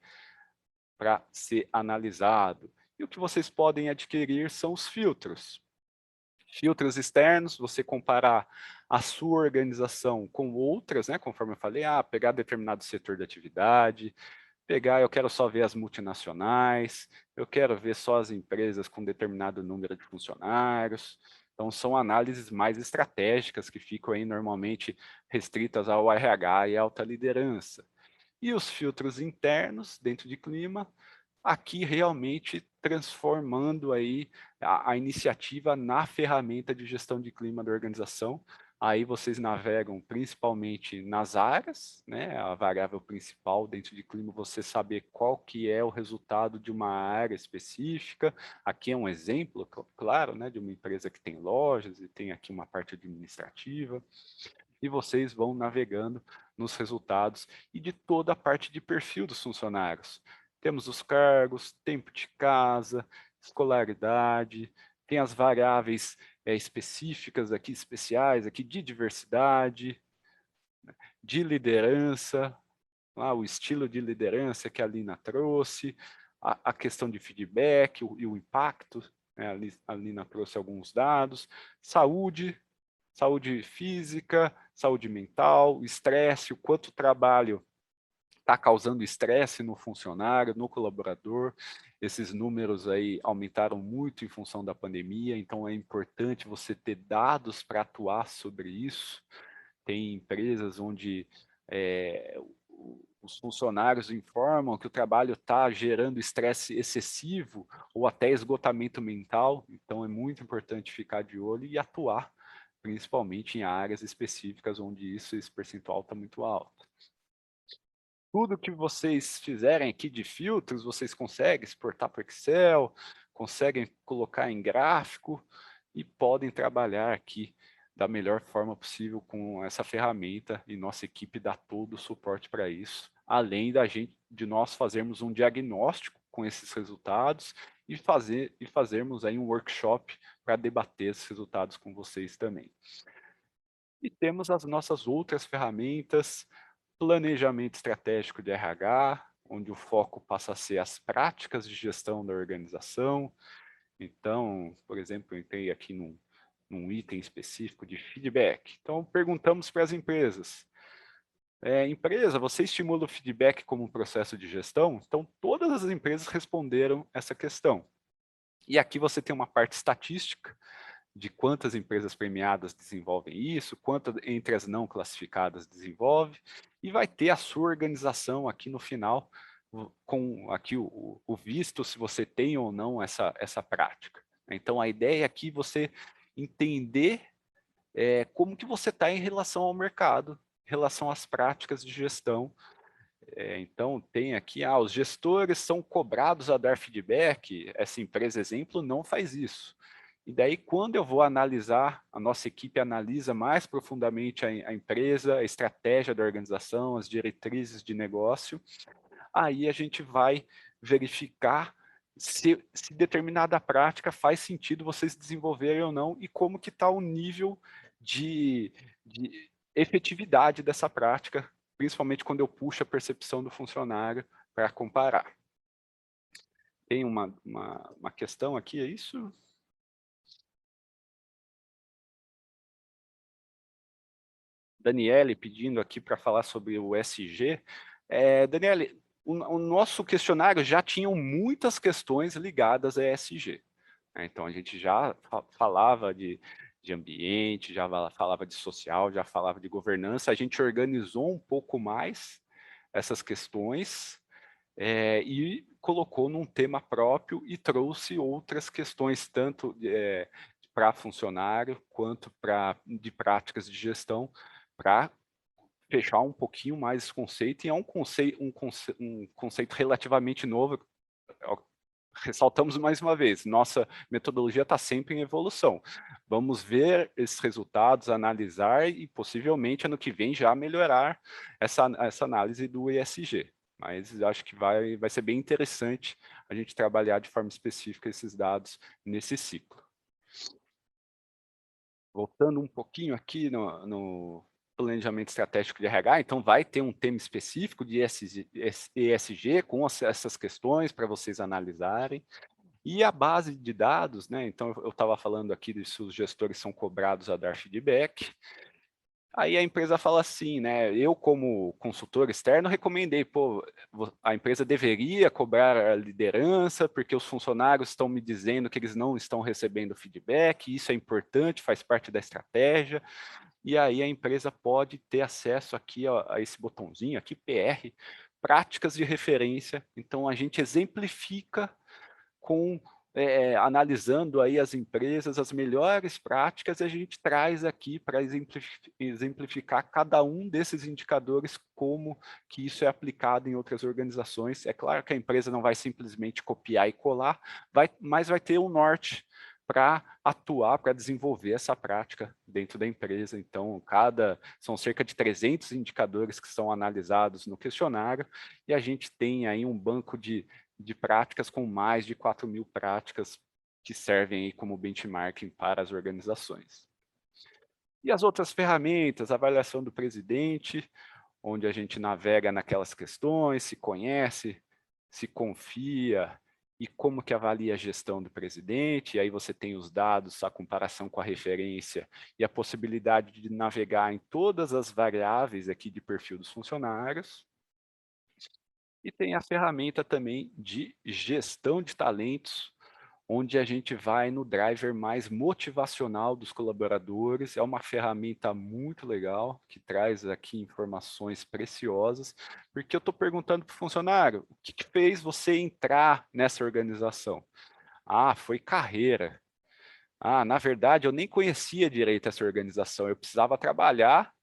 para ser analisado. E o que vocês podem adquirir são os filtros. Filtros externos, você comparar a sua organização com outras, né, conforme eu falei, pegar determinado setor de atividade, eu quero só ver as multinacionais, eu quero ver só as empresas com determinado número de funcionários. Então, são análises mais estratégicas que ficam aí normalmente restritas ao RH e à alta liderança. E os filtros internos dentro de clima, aqui realmente transformando aí a iniciativa na ferramenta de gestão de clima da organização. Aí vocês navegam principalmente nas áreas, né? A variável principal dentro de clima, você saber qual que é o resultado de uma área específica. Aqui é um exemplo, claro, né, de uma empresa que tem lojas e tem aqui uma parte administrativa. E vocês vão navegando nos resultados e de toda a parte de perfil dos funcionários. Temos os cargos, tempo de casa, escolaridade, tem as variáveis específicas aqui, especiais aqui de diversidade, de liderança, o estilo de liderança que a Lina trouxe, a questão de feedback e o impacto, né, a Lina trouxe alguns dados, saúde física, saúde mental, estresse, o quanto o trabalho está causando estresse no funcionário, no colaborador. Esses números aí aumentaram muito em função da pandemia, então é importante você ter dados para atuar sobre isso. tem empresas onde os funcionários informam que o trabalho está gerando estresse excessivo ou até esgotamento mental, então é muito importante ficar de olho e atuar, principalmente em áreas específicas onde esse percentual está muito alto. Tudo que vocês fizerem aqui de filtros, vocês conseguem exportar para o Excel, conseguem colocar em gráfico e podem trabalhar aqui da melhor forma possível com essa ferramenta, e nossa equipe dá todo o suporte para isso, além de nós fazermos um diagnóstico com esses resultados e fazermos aí um workshop para debater esses resultados com vocês também. E temos as nossas outras ferramentas, planejamento estratégico de RH, onde o foco passa a ser as práticas de gestão da organização. Então, por exemplo, eu entrei aqui num item específico de feedback. Então, perguntamos para as empresas, empresa, você estimula o feedback como um processo de gestão? Então, todas as empresas responderam essa questão. E aqui você tem uma parte estatística de quantas empresas premiadas desenvolvem isso, quantas entre as não classificadas desenvolve, e vai ter a sua organização aqui no final, com aqui o visto, se você tem ou não essa prática. Então, a ideia aqui é você entender como que você está em relação ao mercado, em relação às práticas de gestão. Então, tem aqui, os gestores são cobrados a dar feedback, essa empresa exemplo não faz isso. E daí, quando eu vou analisar, a nossa equipe analisa mais profundamente a empresa, a estratégia da organização, as diretrizes de negócio, aí a gente vai verificar se determinada prática faz sentido vocês desenvolverem ou não e como que está o nível de efetividade dessa prática, principalmente quando eu puxo a percepção do funcionário para comparar. Tem uma questão aqui, é isso? Daniele pedindo aqui para falar sobre o SG. Daniele, o nosso questionário já tinha muitas questões ligadas a ESG. Então, a gente já falava de ambiente, já falava de social, já falava de governança. A gente organizou um pouco mais essas questões e colocou num tema próprio e trouxe outras questões, tanto para funcionário quanto de práticas de gestão, para fechar um pouquinho mais esse conceito, e é um conceito relativamente novo. Ressaltamos mais uma vez, nossa metodologia está sempre em evolução. Vamos ver esses resultados, analisar e possivelmente ano que vem já melhorar essa análise do ESG. Mas acho que vai ser bem interessante a gente trabalhar de forma específica esses dados nesse ciclo. Voltando um pouquinho aqui no planejamento estratégico de RH, então vai ter um tema específico de ESG com essas questões para vocês analisarem. E a base de dados, né? Então eu estava falando aqui de se os gestores são cobrados a dar feedback. Aí a empresa fala assim, né? Eu, como consultor externo, recomendei, a empresa deveria cobrar a liderança, porque os funcionários estão me dizendo que eles não estão recebendo feedback, isso é importante, faz parte da estratégia. E aí a empresa pode ter acesso aqui a esse botãozinho, aqui PR, práticas de referência. Então a gente exemplifica analisando aí as empresas, as melhores práticas, e a gente traz aqui para exemplificar cada um desses indicadores, como que isso é aplicado em outras organizações. É claro que a empresa não vai simplesmente copiar e colar, mas vai ter um norte para atuar, para desenvolver essa prática dentro da empresa. Então, são cerca de 300 indicadores que são analisados no questionário, e a gente tem aí um banco de práticas com mais de 4.000 práticas que servem aí como benchmarking para as organizações. E as outras ferramentas, a avaliação do presidente, onde a gente navega naquelas questões, se conhece, se confia, e como que avalia a gestão do presidente, e aí você tem os dados, a comparação com a referência, e a possibilidade de navegar em todas as variáveis aqui de perfil dos funcionários. E tem a ferramenta também de gestão de talentos, onde a gente vai no driver mais motivacional dos colaboradores. É uma ferramenta muito legal, que traz aqui informações preciosas, porque eu estou perguntando para o funcionário, o que fez você entrar nessa organização? Ah, foi carreira. Ah, na verdade, eu nem conhecia direito essa organização, eu precisava trabalhar,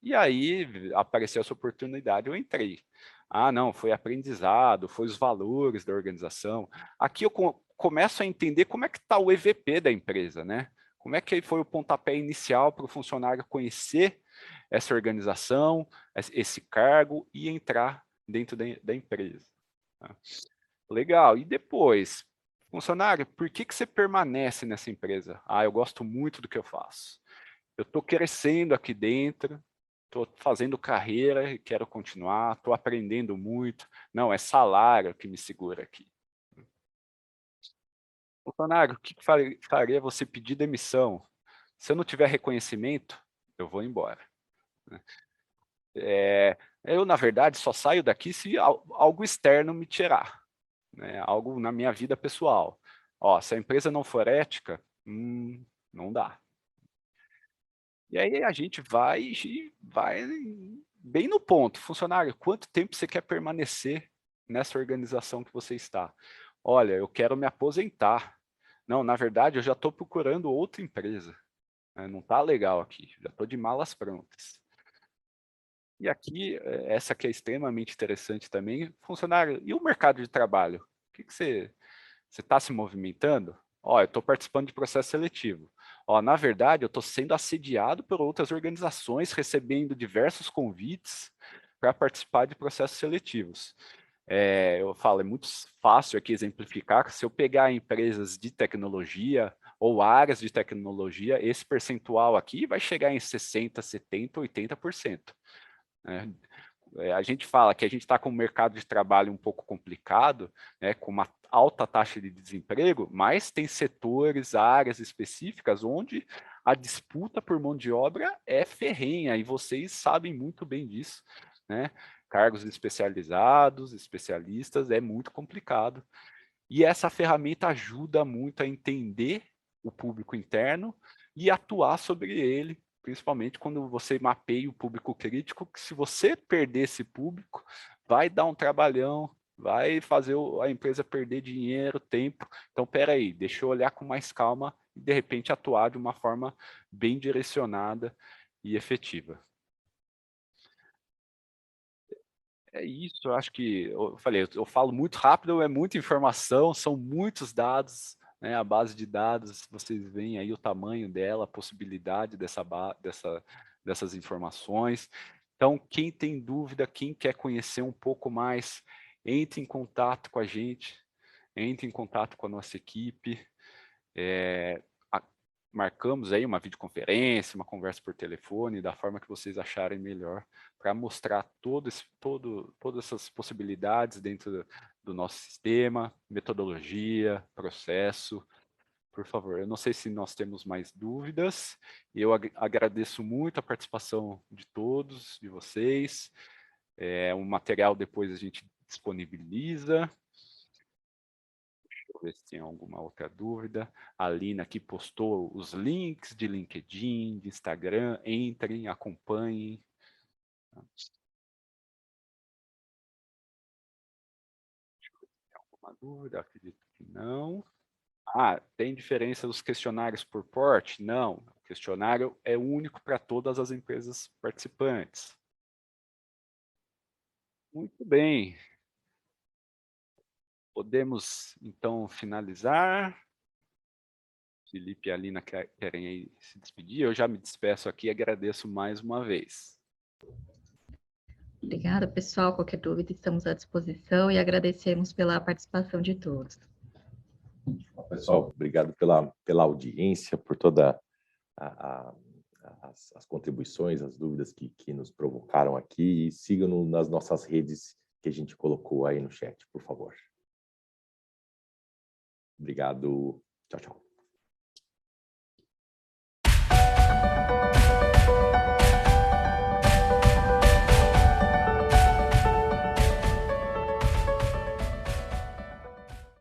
e aí apareceu essa oportunidade, eu entrei. Ah, não, foi aprendizado, foi os valores da organização. Aqui eu começo a entender como é que está o EVP da empresa, né? Como é que foi o pontapé inicial para o funcionário conhecer essa organização, esse cargo e entrar dentro da empresa. Tá? Legal, e depois? Funcionário, por que você permanece nessa empresa? Ah, eu gosto muito do que eu faço. Eu estou crescendo aqui dentro, estou fazendo carreira e quero continuar, estou aprendendo muito. Não, é salário que me segura aqui. Funcionário, o que faria você pedir demissão? Se eu não tiver reconhecimento, eu vou embora. Eu, na verdade, só saio daqui se algo externo me tirar. Né, algo na minha vida pessoal. Ó, se a empresa não for ética, não dá. E aí a gente vai bem no ponto. Funcionário, quanto tempo você quer permanecer nessa organização que você está? Olha, eu quero me aposentar. Não, na verdade, eu já estou procurando outra empresa. Né, não está legal aqui, já estou de malas prontas. E aqui, essa que é extremamente interessante também, funcionário, e o mercado de trabalho? O que você está se movimentando? Ó, eu estou participando de processo seletivo. Ó, na verdade, eu estou sendo assediado por outras organizações, recebendo diversos convites para participar de processos seletivos. Eu falo, é muito fácil aqui exemplificar, se eu pegar empresas de tecnologia ou áreas de tecnologia, esse percentual aqui vai chegar em 60%, 70%, 80%. Né? A gente fala que a gente está com um mercado de trabalho um pouco complicado, né, com uma alta taxa de desemprego, mas tem setores, áreas específicas onde a disputa por mão de obra é ferrenha, e vocês sabem muito bem disso. Né? Cargos especializados, especialistas, é muito complicado. E essa ferramenta ajuda muito a entender o público interno e atuar sobre ele, principalmente quando você mapeia o público crítico, que se você perder esse público, vai dar um trabalhão, vai fazer a empresa perder dinheiro, tempo. Então, espera aí, deixa eu olhar com mais calma e, de repente, atuar de uma forma bem direcionada e efetiva. É isso, eu acho que, eu falei, eu falo muito rápido, é muita informação, são muitos dados, né, a base de dados, vocês veem aí o tamanho dela, a possibilidade dessas informações. Então, quem tem dúvida, quem quer conhecer um pouco mais, entre em contato com a gente, entre em contato com a nossa equipe, marcamos aí uma videoconferência, uma conversa por telefone, da forma que vocês acharem melhor, para mostrar todas essas possibilidades dentro do nosso sistema, metodologia, processo. Por favor, eu não sei se nós temos mais dúvidas, eu agradeço muito a participação de todos, de vocês. O material depois a gente disponibiliza. Ver se tem alguma outra dúvida. A Lina aqui postou os links de LinkedIn, de Instagram. Entrem, acompanhem. Deixa eu ver se tem alguma dúvida. Acredito que não. Ah, tem diferença dos questionários por porte? Não. O questionário é único para todas as empresas participantes. Muito bem. Podemos, então, finalizar. Felipe e a Lina querem aí se despedir. Eu já me despeço aqui e agradeço mais uma vez. Obrigada, pessoal. Qualquer dúvida, estamos à disposição e agradecemos pela participação de todos. Pessoal, obrigado pela audiência, por toda as contribuições, as dúvidas que nos provocaram aqui, e sigam nas nossas redes que a gente colocou aí no chat, por favor. Obrigado. Tchau, tchau.